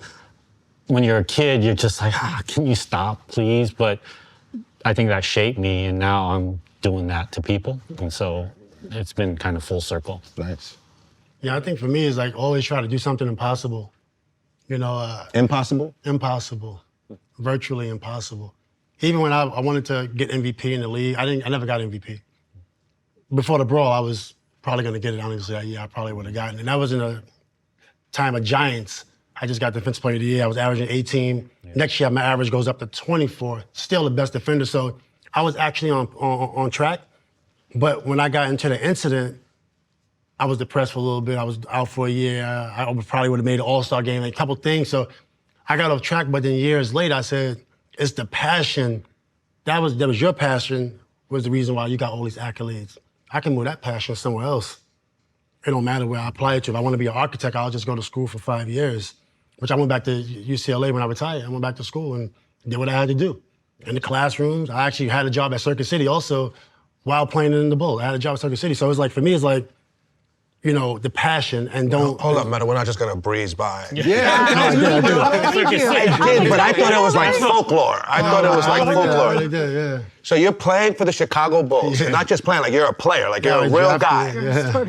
E: when you're a kid, you're just like, can you stop, please? But I think that shaped me, and now I'm doing that to people, and so it's been kind of full circle.
D: Nice.
A: Yeah, I think for me, it's like always try to do something impossible. You know,
D: Impossible?
A: impossible, virtually impossible. Even when I wanted to get MVP in the league, I never got MVP. Before the brawl, I was probably gonna get it. Honestly, yeah, I probably would have gotten it. And that was in a time of giants. I just got Defensive Player of the Year. I was averaging 18. Next year, my average goes up to 24. Still the best defender. So I was actually on track. But when I got into the incident, I was depressed for a little bit. I was out for a year. I probably would have made an All-Star game, a couple things. So I got off track. But then years later, I said, it's the passion. That was your passion was the reason why you got all these accolades. I can move that passion somewhere else. It don't matter where I apply it to. If I want to be an architect, I'll just go to school for 5 years, which I went back to UCLA when I retired. I went back to school and did what I had to do. In the classrooms, I actually had a job at Circuit City also while playing in the Bowl. I had a job at Circuit City. So it's like, for me, it's like, you know, the passion and don't...
B: Hold up, Metta, we're not just gonna breeze by.
D: Yeah.
A: I did.
B: I did, but I thought it was like folklore. I thought it was like folklore.
A: I did, yeah.
B: So you're playing for the Chicago Bulls, and not just playing, like you're a player, like you're a real guy.
A: Yeah.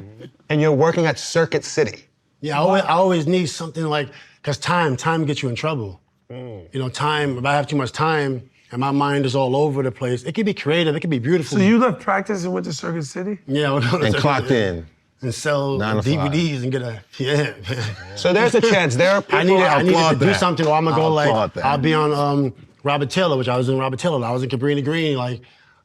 B: And you're working at Circuit City.
A: Yeah, I always need something like, because time gets you in trouble. You know, time, if I have too much time and my mind is all over the place, it can be creative, it can be beautiful.
C: So you left practice and went to Circuit City?
A: Yeah.
D: And clocked in.
A: And sell
D: 9 to 5.
A: DVDs and get a,
B: So there's a chance there are people.
A: I needed to do
D: that.
A: something, or I'm gonna go
D: applaud
A: like,
D: that.
A: I'll be on Robert Taylor, which I was in Robert Taylor. I was in Cabrini Green, like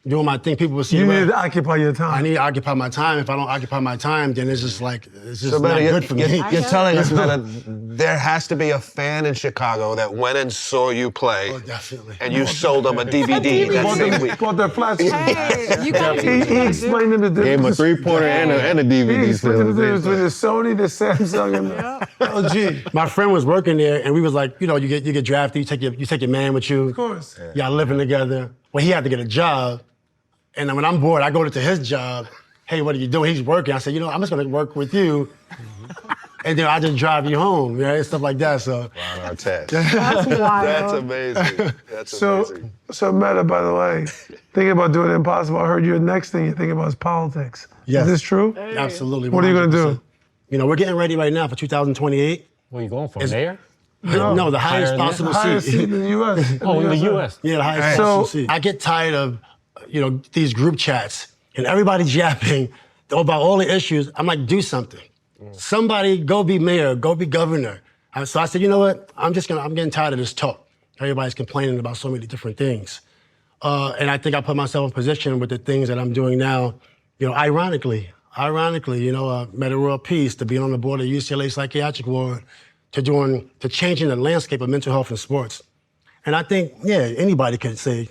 A: doing my thing. People would see
C: You
A: me.
C: needed to occupy your time.
A: I need to occupy my time. If I don't occupy my time, then it's just like, it's just
B: So
A: not
B: Metta,
A: good for me.
B: you're telling us, Metta, there has to be a fan in Chicago that went and saw you play,
A: Oh, definitely.
B: and you sold them a DVD that same week.
C: Bought their flats.
F: Hey, you got
C: He explained them the
D: Gave him a
C: difference.
D: three-pointer and a
C: He
D: DVD.
C: explained the difference between the Sony, the Samsung, and the LG.
A: My friend was working there, and we was like, you know, you get drafted, you take your man with you.
C: Of course.
A: Y'all living together. Well, he had to get a job. And then when I'm bored, I go to his job. Hey, what are you doing? He's working. I said, you know, I'm just gonna work with you. And then I just drive you home, and stuff like that. So
D: On our test.
F: That's wild.
B: That's amazing. That's
C: So,
B: amazing.
C: so Metta, by the way, thinking about doing the impossible, I heard your next thing you're thinking about is politics.
A: Yes.
C: Is this true?
A: absolutely.
C: What are you gonna do?
A: 100%. You know, we're getting ready right now for 2028.
E: Where are you going for, mayor?
A: No, the highest
E: Higher than
A: possible
C: Highest seat
A: seat.
C: in the U.S.
E: Oh, in the U.S.
A: Yeah, the highest
C: So-
A: possible seat. I get tired of, you know, these group chats and everybody's yapping about all the issues. I'm like, do something. Somebody go be mayor, go be governor. So I said, you know what? I'm getting tired of this talk. Everybody's complaining about so many different things. And I think I put myself in position with the things that I'm doing now, you know, ironically, you know, Metta World Peace, to being on the board of UCLA Psychiatric Ward, to changing the landscape of mental health in sports. And I think, yeah, anybody could say,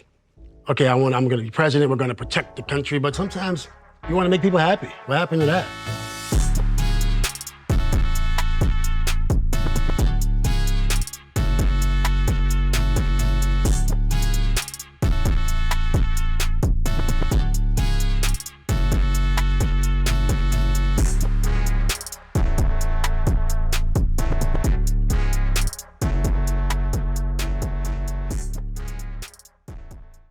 A: okay, I'm gonna be president, we're gonna protect the country, but sometimes you wanna make people happy. What happened to that?